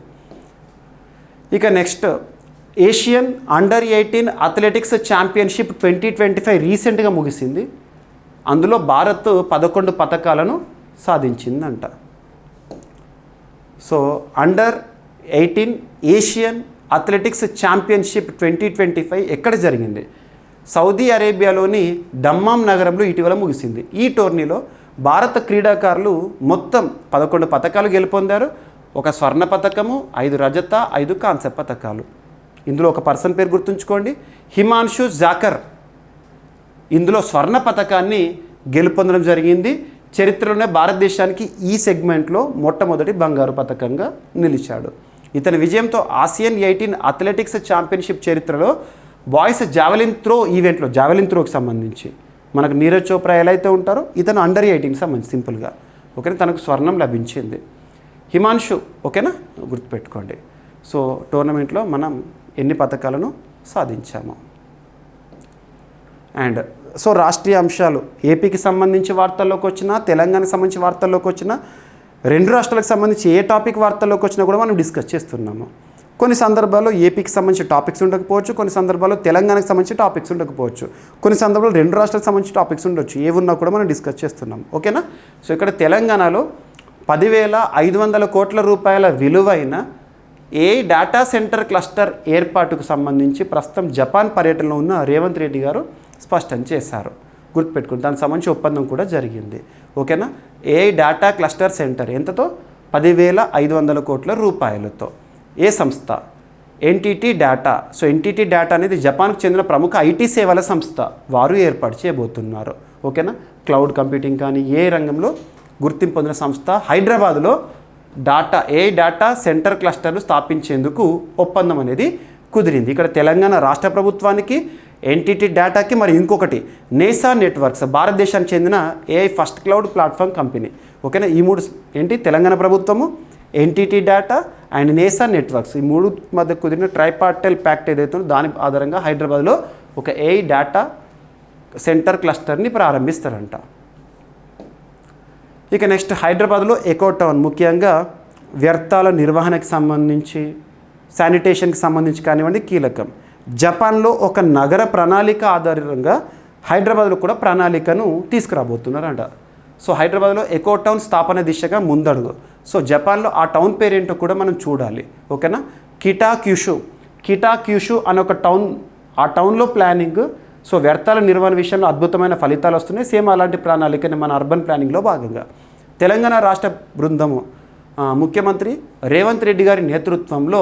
ఇక నెక్స్ట్, ఏషియన్ అండర్-18 అథ్లెటిక్స్ ఛాంపియన్షిప్ 2025 రీసెంట్గా ముగిసింది. అందులో భారత్ 11 పథకాలను సాధించిందంట. సో అండర్-18 ఏషియన్ అథ్లెటిక్స్ ఛాంపియన్షిప్ 2025 ఎక్కడ జరిగింది? సౌదీ అరేబియాలోని దమ్మాం నగరంలో ఇటీవల ముగిసింది. ఈ టోర్నీలో భారత క్రీడాకారులు మొత్తం 11 పథకాలు గెలుపొందారు. ఒక స్వర్ణ పథకము, 5 రజత, 5 కాంస్య పథకాలు. ఇందులో ఒక పర్సన్ పేరు గుర్తుంచుకోండి, హిమాన్షు జాకర్. ఇందులో స్వర్ణ పథకాన్ని గెలుపొందడం జరిగింది. చరిత్రలోనే భారతదేశానికి ఈ సెగ్మెంట్లో మొట్టమొదటి బంగారు పథకంగా నిలిచాడు. ఇతని విజయంతో ఆసియన్ 18 అథ్లెటిక్స్ ఛాంపియన్షిప్ చరిత్రలో బాయ్స్ జావెలిన్ త్రో ఈవెంట్లో, జావెలిన్ త్రోకి సంబంధించి మనకు నీరజ్ చోప్రా ఎలా అయితే ఉంటారో ఇతను అండర్-18కి సంబంధించి సింపుల్గా ఓకేనా, తనకు స్వర్ణం లభించింది. హిమాన్షు ఓకేనా, గుర్తుపెట్టుకోండి. సో టోర్నమెంట్లో మనం ఎన్ని పథకాలను సాధించాము. అండ్ సో రాష్ట్రీయ అంశాలు ఏపీకి సంబంధించి వార్తల్లోకి వచ్చినా, తెలంగాణకు సంబంధించి వార్తల్లోకి వచ్చినా, 2 రాష్ట్రాలకు సంబంధించి ఏ టాపిక్ వార్తల్లోకి వచ్చినా కూడా మనం డిస్కస్ చేస్తున్నాము. కొన్ని సందర్భాల్లో ఏపీకి సంబంధించి టాపిక్స్ ఉండకపోవచ్చు, కొన్ని సందర్భాల్లో తెలంగాణకు సంబంధించి టాపిక్స్ ఉండకపోవచ్చు, కొన్ని సందర్భాల్లో 2 రాష్ట్రాలకు సంబంధించి టాపిక్స్ ఉండొచ్చు. ఏమున్నా కూడా మనం డిస్కస్ చేస్తున్నాం ఓకేనా. సో ఇక్కడ తెలంగాణలో 10,500 కోట్ల రూపాయల విలువైన డేటా సెంటర్ క్లస్టర్ ఏర్పాటుకు సంబంధించి ప్రస్తుతం జపాన్ పర్యటనలో ఉన్న రేవంత్ రెడ్డి గారు స్పష్టం చేశారు. గుర్తుపెట్టుకుని దానికి సంబంధించి ఒప్పందం కూడా జరిగింది ఓకేనా. Data cluster centre ఎంతతో? 10,500 కోట్ల రూపాయలతో. ఏ సంస్థ? NTT data. So NTT data అనేది జపాన్కు చెందిన ప్రముఖ ఐటీ సేవల సంస్థ. వారు ఏర్పాటు చేయబోతున్నారు ఓకేనా. క్లౌడ్ కంప్యూటింగ్ కానీ ఏ రంగంలో గుర్తింపు పొందిన సంస్థ హైదరాబాద్లో డేటా సెంటర్ క్లస్టర్ను స్థాపించేందుకు ఒప్పందం అనేది కుదిరింది. ఇక్కడ తెలంగాణ రాష్ట్ర ప్రభుత్వానికి, ఎన్టీటీ డేటాకి, మరి ఇంకొకటి నేసా నెట్వర్క్స్, భారతదేశానికి చెందిన AI first cloud platform company ఓకేనా. ఈ 3 ఏంటి? తెలంగాణ ప్రభుత్వము, ఎన్టీటీ డేటా అండ్ నేసా నెట్వర్క్స్, ఈ 3 మధ్య కుదిరిన ట్రైపార్టైల్ ప్యాక్ట్ ఏదైతే ఉందో దాని ఆధారంగా హైదరాబాద్లో ఒక ఏఐ డేటా సెంటర్ క్లస్టర్ని ప్రారంభిస్తారంట. ఇక నెక్స్ట్, హైదరాబాద్లో ఎకో టౌన్ ముఖ్యంగా వ్యర్థాల నిర్వహణకి సంబంధించి, శానిటేషన్కి సంబంధించి కానివ్వండి కీలకం. జపాన్లో ఒక నగర ప్రణాళిక ఆధారంగా హైదరాబాద్లో కూడా ప్రణాళికను తీసుకురాబోతున్నారంట. సో హైదరాబాద్లో ఎకో టౌన్ స్థాపన దిశగా ముందడుగు. సో జపాన్లో ఆ టౌన్ పేరేంటో కూడా మనం చూడాలి ఓకేనా. కిటాక్యూషు అనే ఒక టౌన్, ఆ టౌన్లో ప్లానింగ్. సో వ్యర్థాల నిర్వహణ విషయంలో అద్భుతమైన ఫలితాలు వస్తున్నాయి. సేమ్ అలాంటి ప్రణాళికని మన అర్బన్ ప్లానింగ్లో భాగంగా తెలంగాణ రాష్ట్ర బృందము ముఖ్యమంత్రి రేవంత్ రెడ్డి గారి నేతృత్వంలో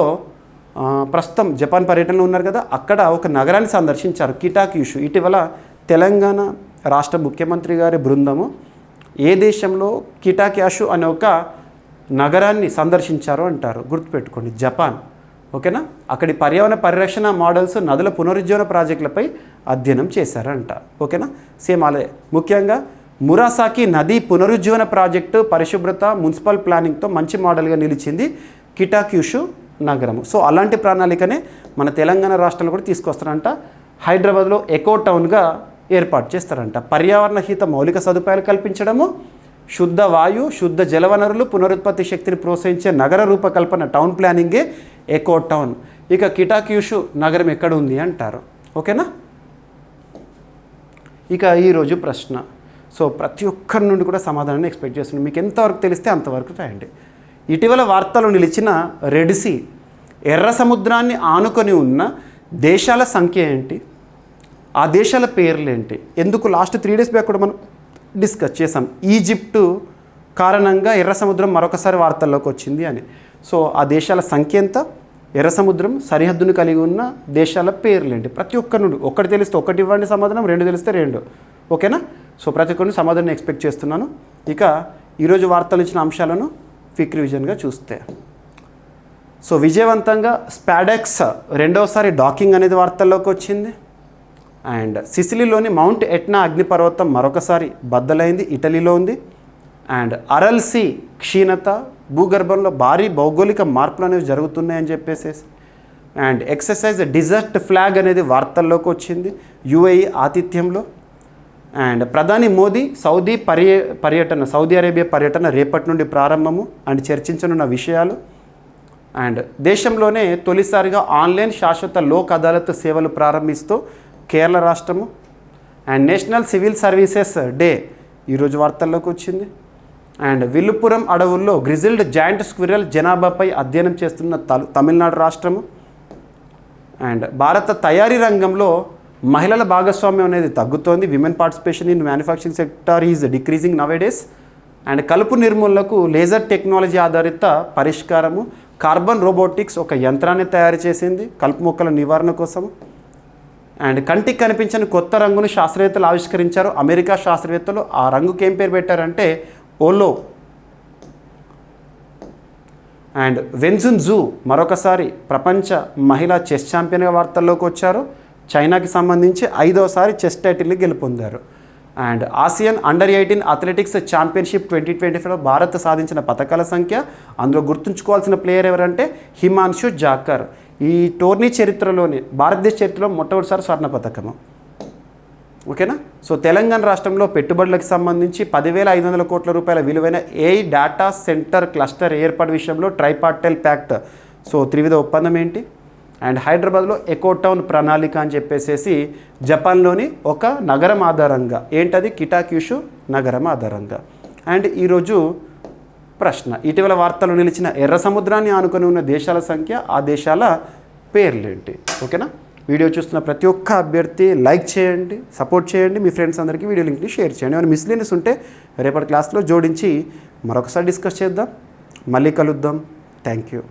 ప్రస్తుతం జపాన్ పర్యటనలో ఉన్నారు కదా, అక్కడ ఒక నగరాన్ని సందర్శించారు, కిటాక్యూషు. ఇటీవల తెలంగాణ రాష్ట్ర ముఖ్యమంత్రి గారి బృందము ఏ దేశంలో కిటాక్యాషు అనే ఒక నగరాన్ని సందర్శించారు అంటారు. గుర్తుపెట్టుకోండి, జపాన్ ఓకేనా. అక్కడి పర్యావరణ పరిరక్షణ మోడల్స్, నదుల పునరుజ్జీవన ప్రాజెక్టులపై అధ్యయనం చేశారంట ఓకేనా. సేమ్ అలా ముఖ్యంగా మురాసాకి నదీ పునరుజ్జీవన ప్రాజెక్టు పరిశుభ్రత, మున్సిపల్ ప్లానింగ్తో మంచి మోడల్గా నిలిచింది కిటాక్యూషు నగరము. సో అలాంటి ప్రణాళికనే మన తెలంగాణ రాష్ట్రంలో కూడా తీసుకొస్తారంట. హైదరాబాద్లో ఎకో టౌన్గా ఏర్పాటు చేస్తారంట. పర్యావరణ హిత మౌలిక సదుపాయాలు కల్పించడము, శుద్ధ వాయు, శుద్ధ జలవనరులు, పునరుత్పత్తి శక్తిని ప్రోత్సహించే నగర రూపకల్పన, టౌన్ ప్లానింగే ఎకో టౌన్. ఇక కిటాక్యూషు నగరం ఎక్కడ ఉంది అంటారు ఓకేనా. ఇక ఈరోజు ప్రశ్న. సో ప్రతి ఒక్కరి నుండి కూడా సమాధానాన్ని ఎక్స్పెక్ట్ చేస్తున్నాను. మీకు ఎంతవరకు తెలిస్తే అంతవరకు రాయండి. ఇటీవల వార్తలు నిలిచిన రెడ్ సీ, ఎర్ర సముద్రాన్ని ఆనుకొని ఉన్న దేశాల సంఖ్య ఏంటి? ఆ దేశాల పేర్లు ఏంటి? ఎందుకు లాస్ట్ 3 days బ్యాక్ కూడా మనం డిస్కస్ చేసాం. ఈజిప్టు కారణంగా ఎర్ర సముద్రం మరొకసారి వార్తల్లోకి వచ్చింది అని. సో ఆ దేశాల సంఖ్య ఎంత? ఎర్ర సముద్రం సరిహద్దును కలిగి ఉన్న దేశాల పేర్లు ఏంటి? ప్రతి ఒక్కరి నుండి ఒకటి తెలిస్తే ఒకటి ఇవ్వండి సమాధానం, 2 తెలిస్తే 2 ఓకేనా. సో ప్రతి ఒక్కరిని సమాధానం ఎక్స్పెక్ట్ చేస్తున్నాను. ఇక ఈరోజు వార్తలు ఇచ్చిన అంశాలను క్విక్ రివిజన్గా చూస్తే, సో విజయవంతంగా స్పాడెక్స్ 2వసారి డాకింగ్ అనేది వార్తల్లోకి వచ్చింది. అండ్ సిసిలీలోని మౌంట్ ఎట్నా అగ్నిపర్వతం మరొకసారి బద్దలైంది, ఇటలీలో ఉంది. అండ్ అరల్ సీ క్షీణత, భూగర్భంలో భారీ భౌగోళిక మార్పులు అనేవి జరుగుతున్నాయని చెప్పేసి. అండ్ ఎక్సర్సైజ్ డిజర్ట్ ఫ్లాగ్ అనేది వార్తల్లోకి వచ్చింది యుఏఈ ఆతిథ్యంలో. అండ్ ప్రధాని మోదీ సౌదీ అరేబియా పర్యటన రేపటి నుండి ప్రారంభము అండ్ చర్చించనున్న విషయాలు. అండ్ దేశంలోనే తొలిసారిగా ఆన్లైన్ శాశ్వత లోక్ అదాలత్ సేవలు ప్రారంభిస్తూ కేరళ రాష్ట్రము. And national civil services day ఈరోజు వార్తల్లోకి వచ్చింది. అండ్ విల్లుపురం అడవుల్లో గ్రిజిల్డ్ జాయింట్ స్క్విరల్ జనాభాపై అధ్యయనం చేస్తున్న తమిళనాడు రాష్ట్రము. అండ్ భారత తయారీ రంగంలో మహిళల భాగస్వామ్యం అనేది తగ్గుతోంది. Women participation in manufacturing sector is decreasing nowadays. And కలుపు నిర్మూలనకు లేజర్ టెక్నాలజీ ఆధారిత పరిష్కారము. కార్బన్ రోబోటిక్స్ ఒక యంత్రాన్ని తయారు చేసింది కలుపు మొక్కల నివారణ కోసం. అండ్ కంటికి కనిపించని కొత్త రంగును శాస్త్రవేత్తలు ఆవిష్కరించారు. అమెరికా శాస్త్రవేత్తలు ఆ రంగుకి ఏం పేరు పెట్టారంటే ఓలో. అండ్ వెన్జున్ జూ మరొకసారి ప్రపంచ మహిళా చెస్ ఛాంపియన్గా వార్తల్లోకి వచ్చారు. చైనాకి సంబంధించి 5వసారి చెస్ టైటిల్ని గెలుపొందారు. And Asian under eighteen athletics championship 2025లో భారత్ సాధించిన పథకాల సంఖ్య, అందులో గుర్తుంచుకోవాల్సిన ప్లేయర్ ఎవరంటే హిమాన్షు జాకర్. ఈ టోర్నీ చరిత్రలోనే భారతదేశ చరిత్రలో మొట్టమొదటిసారి స్వర్ణ పథకము. ఓకేనా. సో తెలంగాణ రాష్ట్రంలో పెట్టుబడులకు సంబంధించి 10,500 కోట్ల రూపాయల విలువైన ఏఐ డేటా సెంటర్ క్లస్టర్ ఏర్పాటు విషయంలో ట్రైపార్టైల్ ప్యాక్ట్. సో త్రివిధ ఒప్పందం ఏంటి? అండ్ హైదరాబాద్లో ఎకోటౌన్ ప్రణాళిక అని చెప్పేసి జపాన్లోని ఒక నగరం ఆధారంగా, ఏంటది? కిటాక్యూషు నగరం ఆధారంగా. అండ్ ఈరోజు ప్రశ్న, ఇటీవల వార్తలు నిలిచిన ఎర్ర సముద్రాన్ని ఆనుకొని ఉన్న దేశాల సంఖ్య, ఆ దేశాల పేర్లేంటి? ఓకేనా. వీడియో చూస్తున్న ప్రతి ఒక్క అభ్యర్థి లైక్ చేయండి, సపోర్ట్ చేయండి, మీ ఫ్రెండ్స్ అందరికీ వీడియో లింక్ని షేర్ చేయండి. ఏమైనా మిస్లీనియస్ ఉంటే రేపటి క్లాస్లో జోడించి మరొకసారి డిస్కస్ చేద్దాం. మళ్ళీ కలుద్దాం. Thank you.